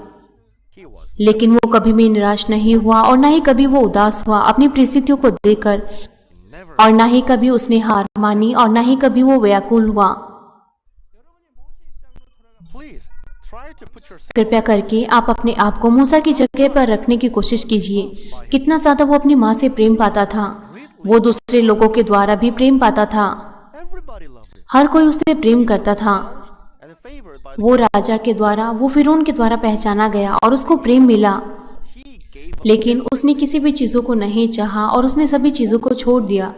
Speaker 2: He was
Speaker 1: लेकिन वो कभी भी निराश नहीं हुआ और न ही कभी वो उदास हुआ अपनी परिस्थितियों को देखकर,
Speaker 2: never.
Speaker 1: और न ही कभी उसने हार मानी और न ही कभी वो व्याकुल हुआ।
Speaker 2: Please try to put yourself
Speaker 1: कृपया करके आप अपने आप को मूसा की जगह पर रखने की कोशिश कीजिए। कितना ज्यादा वो अपनी माँ से प्रेम पाता था। वो दूसरे लोगों के द्वारा भी प्रेम पाता था।
Speaker 2: everybody loved him
Speaker 1: हर कोई उससे प्रेम करता था।
Speaker 2: and favored by
Speaker 1: वो राजा के द्वारा, वो फिरौन के द्वारा पहचाना गया और उसको प्रेम मिला।
Speaker 2: he gave up
Speaker 1: लेकिन उसने किसी भी चीजों को नहीं चाहा और उसने सभी चीजों को छोड़ दिया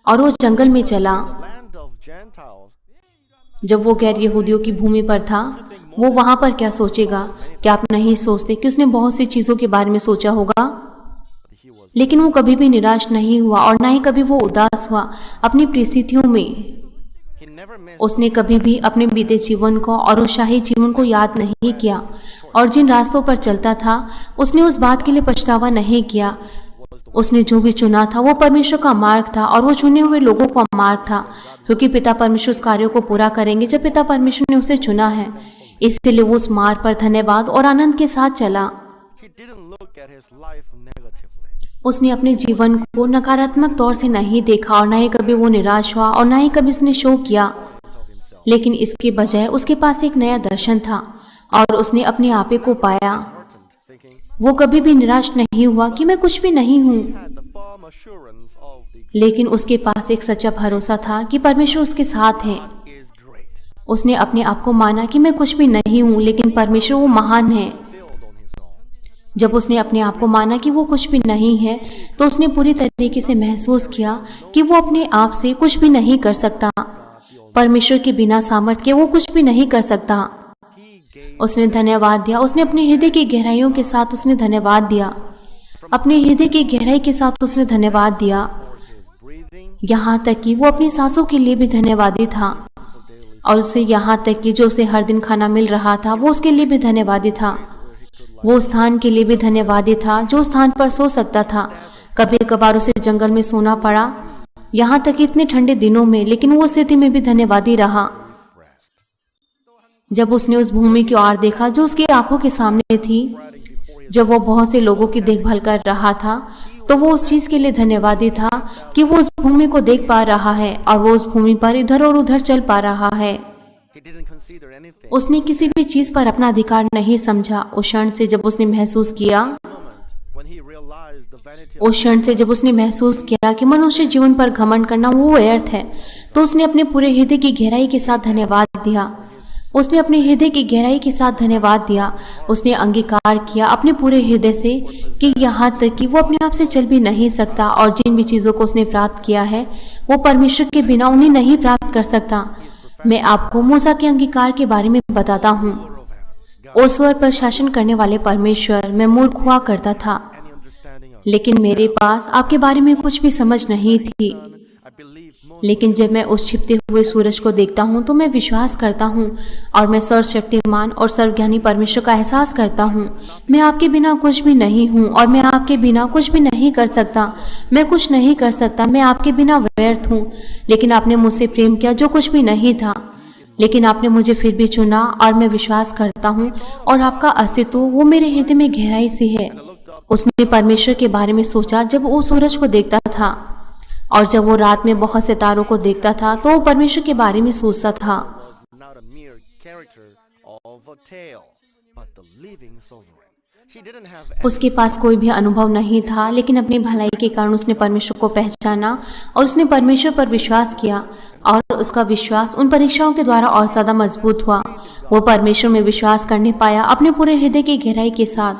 Speaker 1: और वो जंगल में चला।
Speaker 2: land of Gentiles.
Speaker 1: जब वो गैर यहूदियों की भूमि पर था, वो वहां पर क्या सोचेगा? क्या आप नहीं सोचते कि उसने बहुत सी चीजों के बारे में सोचा होगा?
Speaker 2: But he was
Speaker 1: लेकिन वो कभी भी निराश नहीं हुआ और ना ही कभी वो उदास हुआ अपनी परिस्थितियों में।
Speaker 2: he never missed
Speaker 1: उसने कभी भी अपने बीते जीवन को और उस शाही जीवन को याद नहीं किया और जिन रास्तों पर चलता था उसने उस बात के लिए पछतावा नहीं किया। उसने जो भी चुना था वो परमेश्वर का मार्ग था और वो चुने हुए लोगों का मार्ग था, क्योंकि पिता परमेश्वर उस कार्यों को पूरा करेंगे जब पिता परमेश्वर ने उसे चुना है। इसलिए वो उस मार्ग पर धन्यवाद और आनंद के साथ चला।
Speaker 2: he didn't look at his life negatively.
Speaker 1: उसने अपने जीवन को नकारात्मक तौर से नहीं देखा और न ही कभी वो निराश हुआ और न ही कभी उसने शोक किया,
Speaker 2: of himself
Speaker 1: लेकिन इसके बजाय उसके पास एक नया दर्शन था और उसने अपने आपे को पाया।
Speaker 2: heartened thinking
Speaker 1: वो कभी भी निराश नहीं हुआ कि मैं कुछ भी नहीं हूँ,
Speaker 2: had the firm assurance of the
Speaker 1: लेकिन उसके पास एक सच्चा भरोसा था कि परमेश्वर उसके साथ है।
Speaker 2: is great
Speaker 1: उसने अपने आप को माना कि मैं कुछ भी नहीं हूँ, लेकिन परमेश्वर वो महान है।
Speaker 2: filled on his own
Speaker 1: जब उसने अपने आप को माना कि वो कुछ भी नहीं है, तो उसने पूरी तरीके से महसूस किया कि वो अपने आप से कुछ भी नहीं कर सकता। परमेश्वर के बिना सामर्थ्य के वो कुछ भी नहीं कर सकता। उसने धन्यवाद दिया। उसने अपने हृदय की गहराइयों के साथ उसने धन्यवाद दिया। अपने हृदय की गहराई के साथ उसने धन्यवाद दिया। यहाँ तक कि वो अपनी सांसों के लिए भी धन्यवादी था, और उसे यहाँ तक कि जो उसे हर दिन खाना मिल रहा था वो उसके लिए भी धन्यवादी था। वो स्थान के लिए भी धन्यवादी था जो स्थान पर सो सकता था। कभी कभार उसे जंगल में सोना पड़ा, यहाँ तक कि इतने ठंडे दिनों में, लेकिन वो स्थिति में भी धन्यवादी रहा। जब उसने उस भूमि की ओर देखा जो उसकी आंखों के सामने थी, जब वो बहुत से लोगों की देखभाल कर रहा था, तो वो उस चीज के लिए धन्यवादी था कि वो उस भूमि को देख पा रहा है और वो उस भूमि पर इधर और उधर चल पा रहा है। उसने किसी भी चीज पर अपना अधिकार नहीं समझा। उस क्षण से जब उसने महसूस किया कि मनुष्य जीवन पर घमंड करना वो व्यर्थ है, तो उसने अपने पूरे हृदय की गहराई के साथ धन्यवाद दिया। उसने अपने हृदय की गहराई के साथ धन्यवाद दिया। उसने अंगीकार किया अपने पूरे हृदय से कि यहाँ तक कि वो अपने आप से चल भी नहीं सकता, और जिन भी चीजों को उसने प्राप्त किया है वो परमेश्वर के बिना उन्हें नहीं प्राप्त कर सकता। मैं आपको मूसा के अंगीकार के बारे में बताता हूँ। उस स्वर पर शासन करने वाले परमेश्वर, मैं मूर्ख हुआ करता था, लेकिन मेरे पास आपके बारे में कुछ भी समझ नहीं थी। लेकिन जब मैं उस छिपते हुए सूरज को देखता हूँ तो मैं विश्वास करता हूँ, और मैं सर्वशक्तिमान और सर्वज्ञानी परमेश्वर का एहसास करता हूँ। मैं आपके बिना कुछ भी नहीं हूँ, और मैं आपके बिना कुछ भी नहीं कर सकता। मैं कुछ नहीं कर सकता, मैं आपके बिना व्यर्थ हूँ। लेकिन आपने मुझसे प्रेम किया जो कुछ भी नहीं था, लेकिन आपने मुझे फिर भी चुना, और मैं विश्वास करता हूँ, और आपका अस्तित्व वो मेरे हृदय में गहराई से है। उसने परमेश्वर के बारे में सोचा जब वो सूरज को देखता था, और जब वो रात में बहुत से तारों को देखता था तो वो परमेश्वर के बारे में सोचता था। उसके पास कोई भी अनुभव नहीं था, लेकिन अपनी भलाई के कारण उसने परमेश्वर को पहचाना और उसने परमेश्वर पर विश्वास किया, और उसका विश्वास उन परीक्षाओं के द्वारा और ज्यादा मजबूत हुआ। वो परमेश्वर में विश्वास करने पाया अपने पूरे हृदय की गहराई के साथ,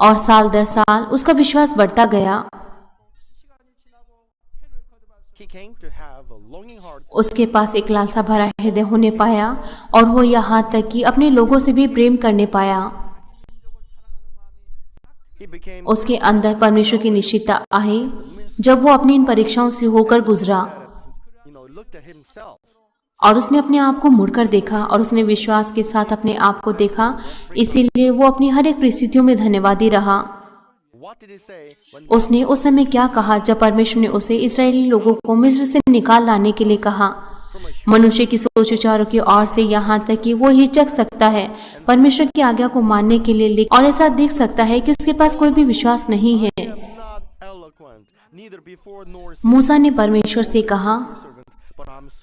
Speaker 1: और साल दर साल उसका विश्वास बढ़ता गया। उसके पास एक लालसा भरा हृदय होने पाया, और वो यहाँ तक कि अपने लोगों से भी प्रेम करने पाया। उसके अंदर परमेश्वर की निश्चितता आई जब वो अपनी इन परीक्षाओं से होकर गुजरा, और उसने अपने आप को मुड़कर देखा, और उसने विश्वास के साथ अपने आप को देखा। इसीलिए वो अपनी हर एक परिस्थितियों में धन्यवादी रहा। उसने उस समय क्या कहा जब परमेश्वर ने उसे इस्राएली लोगों को मिस्र से निकाल लाने के लिए कहा? मनुष्य की सोच विचारों की ओर से यहाँ तक कि वो हिचक सकता है परमेश्वर की आज्ञा को मानने के लिए, और ऐसा दिख सकता है कि उसके पास कोई भी विश्वास नहीं है। मूसा ने परमेश्वर से कहा,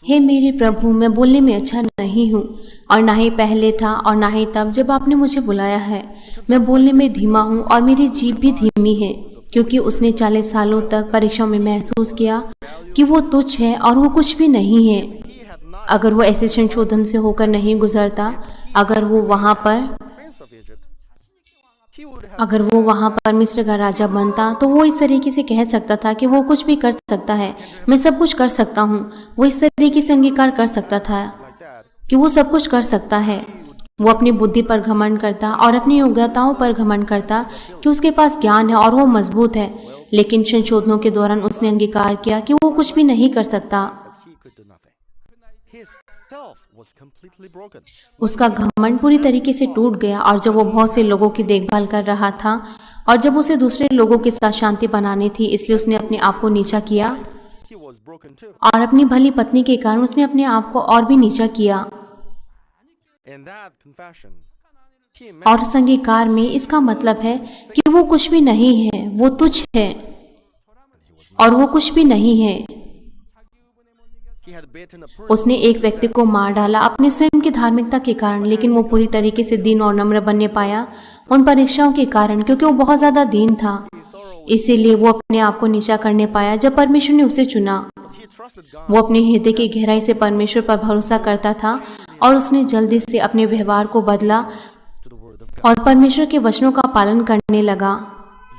Speaker 1: हे मेरे प्रभु, मैं बोलने में अच्छा नहीं हूँ, और ना ही पहले था और ना ही तब जब आपने मुझे बुलाया है। मैं बोलने में धीमा हूँ और मेरी जीभ भी धीमी है, क्योंकि उसने 40 सालों तक परीक्षा में महसूस किया कि वो तुच्छ है और वो कुछ भी नहीं है। अगर वो ऐसे संशोधन से होकर नहीं गुजरता, अगर वो वहाँ पर मिस्र का राजा बनता, तो वो इस तरीके से कह सकता था कि वो कुछ भी कर सकता है, मैं सब कुछ कर सकता हूँ। वो इस तरीके से अंगीकार कर सकता था कि वो सब कुछ कर सकता है। वो अपनी बुद्धि पर घमंड करता और अपनी योग्यताओं पर घमंड करता कि उसके पास ज्ञान है और वो मजबूत है, लेकिन संशोधनों के दौरान उसने अंगीकार किया कि वो कुछ भी नहीं कर सकता। उसका घमंड पूरी तरीके से टूट गया, और जब वो बहुत से लोगों की देखभाल कर रहा था और जब उसे दूसरे लोगों के साथ शांति बनानी थी, इसलिए उसने अपने आप को नीचा किया, और अपनी भली पत्नी के कारण उसने अपने आप को और भी नीचा किया। और इस अंगीकार में इसका मतलब है कि वो कुछ भी नहीं है, वो तुच्छ है और वो कुछ भी नहीं है। उसने एक व्यक्ति को मार डाला अपने स्वयं की धार्मिकता के कारण, लेकिन वो पूरी तरीके से दीन और नम्र बनने पाया उन परीक्षाओं के कारण, क्योंकि वो बहुत ज्यादा दीन था। इसीलिए वो अपने आप को नीचा करने पाया जब परमेश्वर ने उसे चुना। वो अपने हृदय की गहराई से परमेश्वर पर भरोसा करता था, और उसने जल्दी से अपने व्यवहार को बदला और परमेश्वर के वचनों का पालन करने लगा।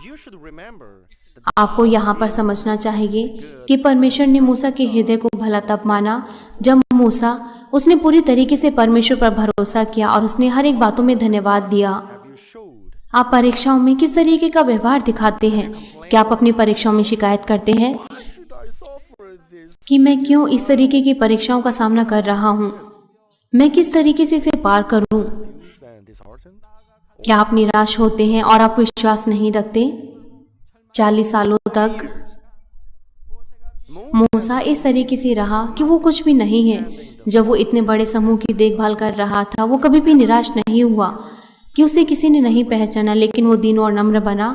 Speaker 2: You should remember that
Speaker 1: आपको यहाँ पर समझना चाहिए कि परमेश्वर ने मूसा के हृदय को भला तब माना जब मूसा उसने पूरी तरीके से परमेश्वर पर भरोसा किया और उसने हर एक बातों में धन्यवाद दिया।
Speaker 2: have you showed
Speaker 1: आप परीक्षाओं में किस तरीके का व्यवहार दिखाते हैं? क्या आप अपनी परीक्षाओं में शिकायत करते हैं
Speaker 2: should I suffer this?
Speaker 1: कि मैं क्यों इस तरीके की परीक्षाओं का सामना कर रहा हूँ? मैं किस तरीके से इसे पार करूँ?
Speaker 2: Confused and disheartened?
Speaker 1: क्या आप निराश होते हैं और आप विश्वास नहीं रखते? 40 सालों तक मूसा इस तरीके से रहा कि वो कुछ भी नहीं है। जब वो इतने बड़े समूह की देखभाल कर रहा था, वो कभी भी निराश नहीं हुआ कि उसे किसी ने नहीं पहचाना, लेकिन वो दीन और नम्र बना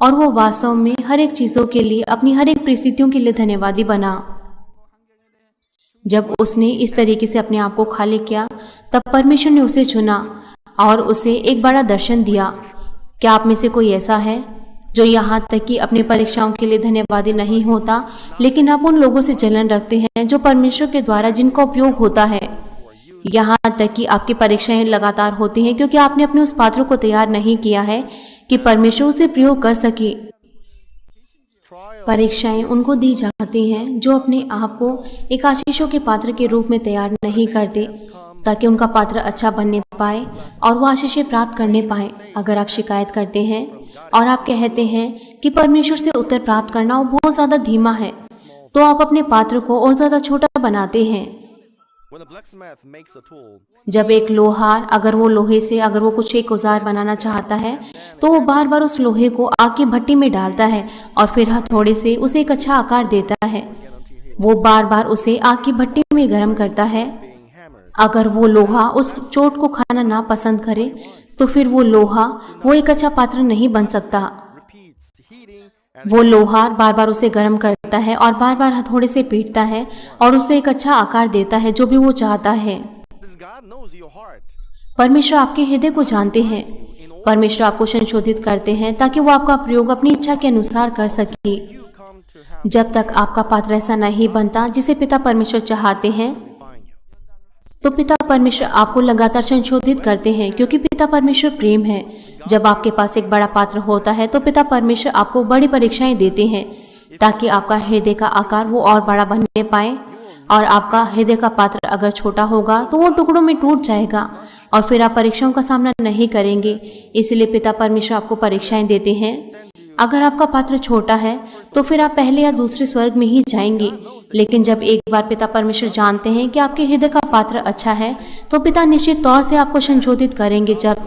Speaker 1: और वो वास्तव में हर एक चीजों के लिए, अपनी हर एक परिस्थितियों के लिए धन्यवादी बना। जब उसने इस तरीके से अपने आप को खाली किया, तब परमेश्वर ने उसे चुना और उसे एक बड़ा दर्शन दिया। क्या आप में से कोई ऐसा है जो यहाँ तक कि अपनी परीक्षाओं के लिए धन्यवादी नहीं होता, लेकिन आप उन लोगों से जलन रखते हैं जो परमेश्वर के द्वारा जिनका उपयोग होता है? यहाँ तक कि आपकी परीक्षाएं लगातार होती हैं क्योंकि आपने अपने उस पात्र को तैयार नहीं किया है कि परमेश्वर उसे प्रयोग कर सके। परीक्षाएं उनको दी जाती हैं जो अपने आप को एक आशीषों के पात्र के रूप में तैयार नहीं करते, ताकि उनका पात्र अच्छा बनने पाए और वो आशीषें प्राप्त करने पाए। अगर आप शिकायत करते हैं और आप कहते हैं कि परमेश्वर से उत्तर प्राप्त करना वो बहुत ज्यादा धीमा है, तो आप अपने पात्र को और ज्यादा छोटा बनाते हैं।
Speaker 2: When a blacksmith makes a tool,
Speaker 1: जब एक लोहार अगर वो लोहे से अगर वो कुछ एक औजार बनाना चाहता है, तो वो बार बार उस लोहे को आग की भट्टी में डालता है और फिर हथौड़े से उसे एक अच्छा आकार देता है। वो बार बार उसे आग की भट्टी में गर्म करता है।
Speaker 2: being hammered,
Speaker 1: अगर वो लोहा उस चोट को खाना ना पसंद करे, तो फिर वो लोहा वो एक अच्छा पात्र नहीं बन सकता।
Speaker 2: repeats heating and
Speaker 1: वो लोहार बार बार उसे गर्म करता है और बार बार हथौड़े से पीटता है और उसे एक अच्छा आकार देता है जो भी वो चाहता है।
Speaker 2: this God knows your heart.
Speaker 1: परमेश्वर आपके हृदय को जानते हैं। परमेश्वर आपको संशोधित करते हैं ताकि वो आपका प्रयोग अपनी इच्छा के अनुसार कर सके।
Speaker 2: You come to have
Speaker 1: जब तक आपका पात्र ऐसा नहीं बनता जिसे पिता परमेश्वर चाहते हैं,
Speaker 2: find you.
Speaker 1: तो पिता परमेश्वर आपको लगातार संशोधित करते हैं, क्योंकि पिता परमेश्वर प्रेम है। जब आपके पास एक बड़ा पात्र होता है तो पिता परमेश्वर आपको बड़ी परीक्षाएं देते हैं ताकि आपका हृदय का आकार वो और बड़ा बनने पाए। और आपका हृदय का पात्र अगर छोटा होगा तो वो टुकड़ों में टूट जाएगा और फिर आप परीक्षाओं का सामना नहीं करेंगे। इसलिए पिता परमेश्वर आपको परीक्षाएं देते हैं। अगर आपका पात्र छोटा है तो फिर आप पहले या दूसरे स्वर्ग में ही जाएंगे, लेकिन जब एक बार पिता परमेश्वर जानते हैं कि आपके हृदय का पात्र अच्छा है, तो पिता निश्चित तौर से आपको संशोधित करेंगे जब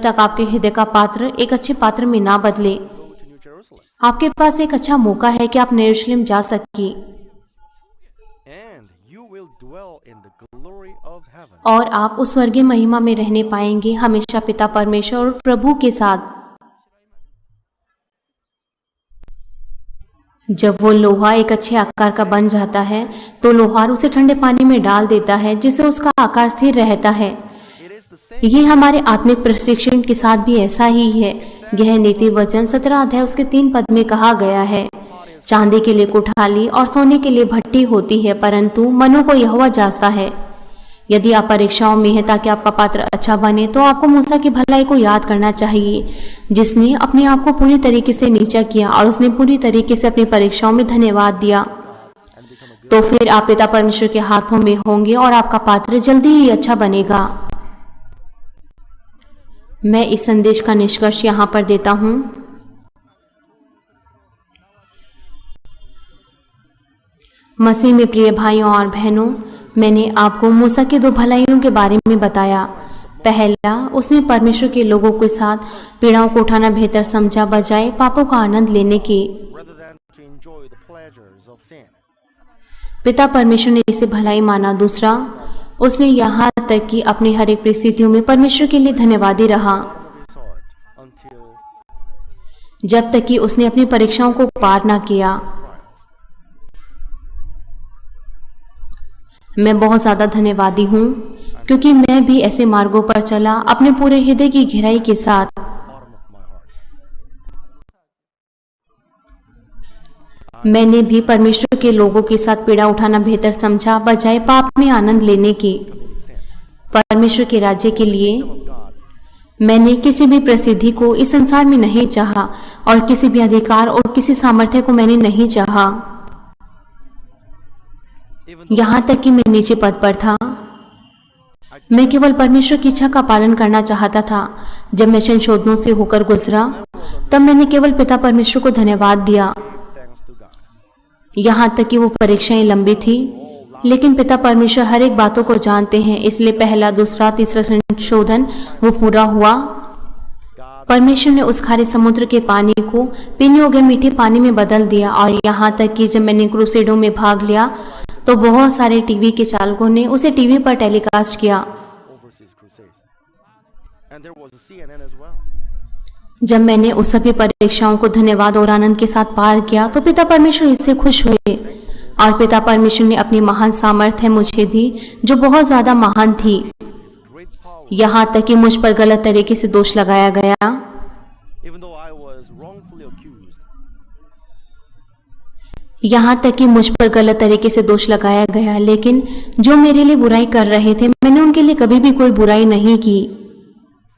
Speaker 1: तक आपके हृदय का पात्र एक अच्छे पात्र में ना बदले।
Speaker 2: Go to New Jerusalem,
Speaker 1: आपके पास एक अच्छा मौका है कि आप यरूशलेम जा सके
Speaker 2: and you will dwell in the glory of heaven.
Speaker 1: और आप उस स्वर्गीय महिमा में रहने पाएंगे हमेशा पिता परमेश्वर और प्रभु के साथ। जब वो लोहा एक अच्छे आकार का बन जाता है, तो लोहार उसे ठंडे पानी में डाल देता है जिससे उसका आकार स्थिर रहता है।
Speaker 2: It is the same
Speaker 1: ये हमारे आत्मिक प्रशिक्षण के साथ भी ऐसा ही है। यह नीति वचन 17 अध्याय उसके 3 पद में कहा गया है। चांदी के लिए कुठाली और सोने के लिए भट्टी होती है, परंतु मनों को यहोवा जांचता है। यदि आप परीक्षाओं में हैं ताकि आपका पात्र अच्छा बने, तो आपको मूसा की भलाई को याद करना चाहिए, जिसने अपने आप को पूरी तरीके से नीचा किया और उसने पूरी तरीके से अपनी परीक्षाओं में धन्यवाद दिया। तो फिर आप पिता परमेश्वर के हाथों में होंगे और आपका पात्र जल्दी ही अच्छा बनेगा। मैं इस संदेश का निष्कर्ष यहाँ पर देता हूँ। मसीह में प्रिय भाइयों और बहनों, मैंने आपको मूसा की 2 भलाइयों के बारे में बताया। पहला, उसने परमेश्वर के लोगों के साथ पीड़ाओं को उठाना बेहतर समझा बजाय पापों का आनंद लेने के।
Speaker 2: rather than to enjoy the pleasures of sin.
Speaker 1: पिता परमेश्वर ने इसे भलाई माना। दूसरा, उसने यहाँ तक कि अपनी हर एक परिस्थितियों में परमेश्वर के लिए धन्यवादी रहा,
Speaker 2: Of his heart until
Speaker 1: जब तक कि उसने अपनी परीक्षाओं को पार ना किया। मैं बहुत ज्यादा धन्यवादी हूँ, क्योंकि मैं भी ऐसे मार्गों पर चला अपने पूरे हृदय की गहराई के साथ।
Speaker 2: bottom of my heart.
Speaker 1: मैंने भी परमेश्वर के लोगों के साथ पीड़ा उठाना बेहतर समझा बजाय पाप में आनंद लेने के।
Speaker 2: Sin.
Speaker 1: परमेश्वर के राज्य के लिए
Speaker 2: God
Speaker 1: मैंने किसी भी प्रसिद्धि को इस संसार में नहीं चाहा और किसी भी अधिकार और किसी सामर्थ्य को मैंने नहीं चाहा। यहाँ तक कि मैं नीचे पद पर था, मैं केवल परमेश्वर की इच्छा का पालन करना चाहता था। जब मैं संशोधनों से होकर गुजरा तब मैंने केवल पिता परमेश्वर को धन्यवाद दिया। यहाँ तक कि वो परीक्षाएं लंबी थी, लेकिन पिता परमेश्वर हर एक बातों को जानते हैं, इसलिए पहला, दूसरा, तीसरा संशोधन वो पूरा हुआ। परमेश्वर ने उस खारे समुद्र के पानी को पीने योग्य मीठे पानी में बदल दिया। और यहाँ तक कि जब मैंने क्रूसेडों में भाग लिया तो बहुत सारे टीवी के चालकों ने उसे टीवी पर टेलीकास्ट किया।
Speaker 2: overseas crusades. And there was a CNN as well.
Speaker 1: जब मैंने उस सभी परीक्षाओं को धन्यवाद और आनंद के साथ पार किया तो पिता परमेश्वर इससे खुश हुए और पिता परमेश्वर ने अपनी महान सामर्थ्य मुझे दी जो बहुत ज्यादा महान थी।
Speaker 2: Great power,
Speaker 1: यहाँ तक कि मुझ पर गलत तरीके से दोष लगाया गया।
Speaker 2: even though I was wrongfully accused.
Speaker 1: यहाँ तक कि मुझ पर गलत तरीके से दोष लगाया गया, लेकिन जो मेरे लिए बुराई कर रहे थे मैंने उनके लिए कभी भी कोई बुराई नहीं की।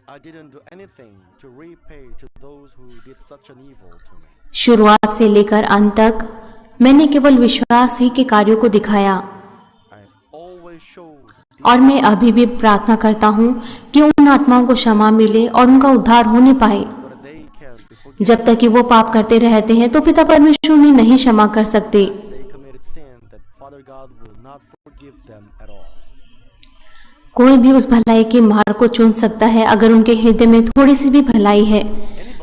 Speaker 2: I didn't do anything to repay to those who did such an evil to me.
Speaker 1: शुरुआत से लेकर अंत तक मैंने केवल विश्वास ही के कार्यों को दिखाया
Speaker 2: I've always showed
Speaker 1: और मैं अभी भी प्रार्थना करता हूँ कि उन आत्माओं को क्षमा मिले और उनका उद्धार होने पाए।
Speaker 2: so that they can be forgiven.
Speaker 1: जब तक कि वो पाप करते रहते हैं तो पिता परमेश्वर उन्हें नहीं क्षमा कर सकते।
Speaker 2: They committed sin that Father God will not forgive them at all.
Speaker 1: कोई भी उस भलाई के मार्ग को चुन सकता है अगर उनके हृदय में थोड़ी सी भी भलाई है।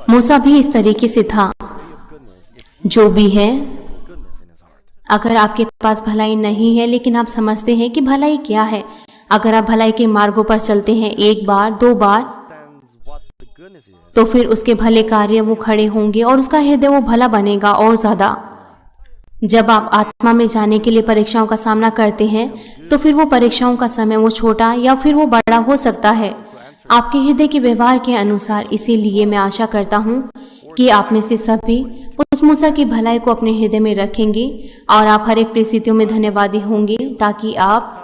Speaker 1: मूसा भी इस तरीके से था।
Speaker 2: Way of goodness, if
Speaker 1: जो भी है,
Speaker 2: goodness in his heart.
Speaker 1: अगर आपके पास भलाई नहीं है लेकिन आप समझते हैं कि भलाई क्या है, अगर आप भलाई के मार्गों पर चलते हैं एक बार, दो बार,
Speaker 2: Understands what the goodness is.
Speaker 1: तो फिर उसके भले कार्य वो खड़े होंगे और उसका हृदय वो भला बनेगा और ज्यादा। जब आप आत्मा में जाने के लिए परीक्षाओं का सामना करते हैं तो फिर वो परीक्षाओं का समय वो छोटा या फिर वो बड़ा हो सकता है आपके हृदय के व्यवहार के अनुसार। इसीलिए मैं आशा करता हूँ कि आप में से सभी उस मूसा की भलाई को अपने हृदय में रखेंगे और आप हर एक परिस्थितियों में धन्यवादी होंगे ताकि आप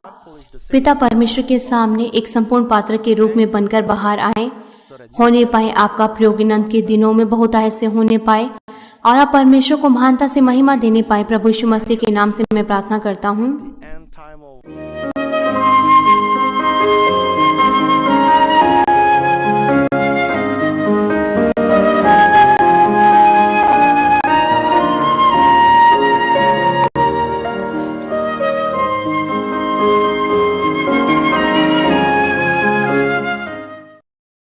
Speaker 1: पिता परमेश्वर के सामने एक संपूर्ण पात्र के रूप में बनकर बाहर आए, होने पाए आपका प्रयोग इन अंत के दिनों में बहुतायत से होने पाए और आप परमेश्वर को महानता से महिमा देने पाए। प्रभु यीशु मसीह के नाम से मैं प्रार्थना करता हूँ।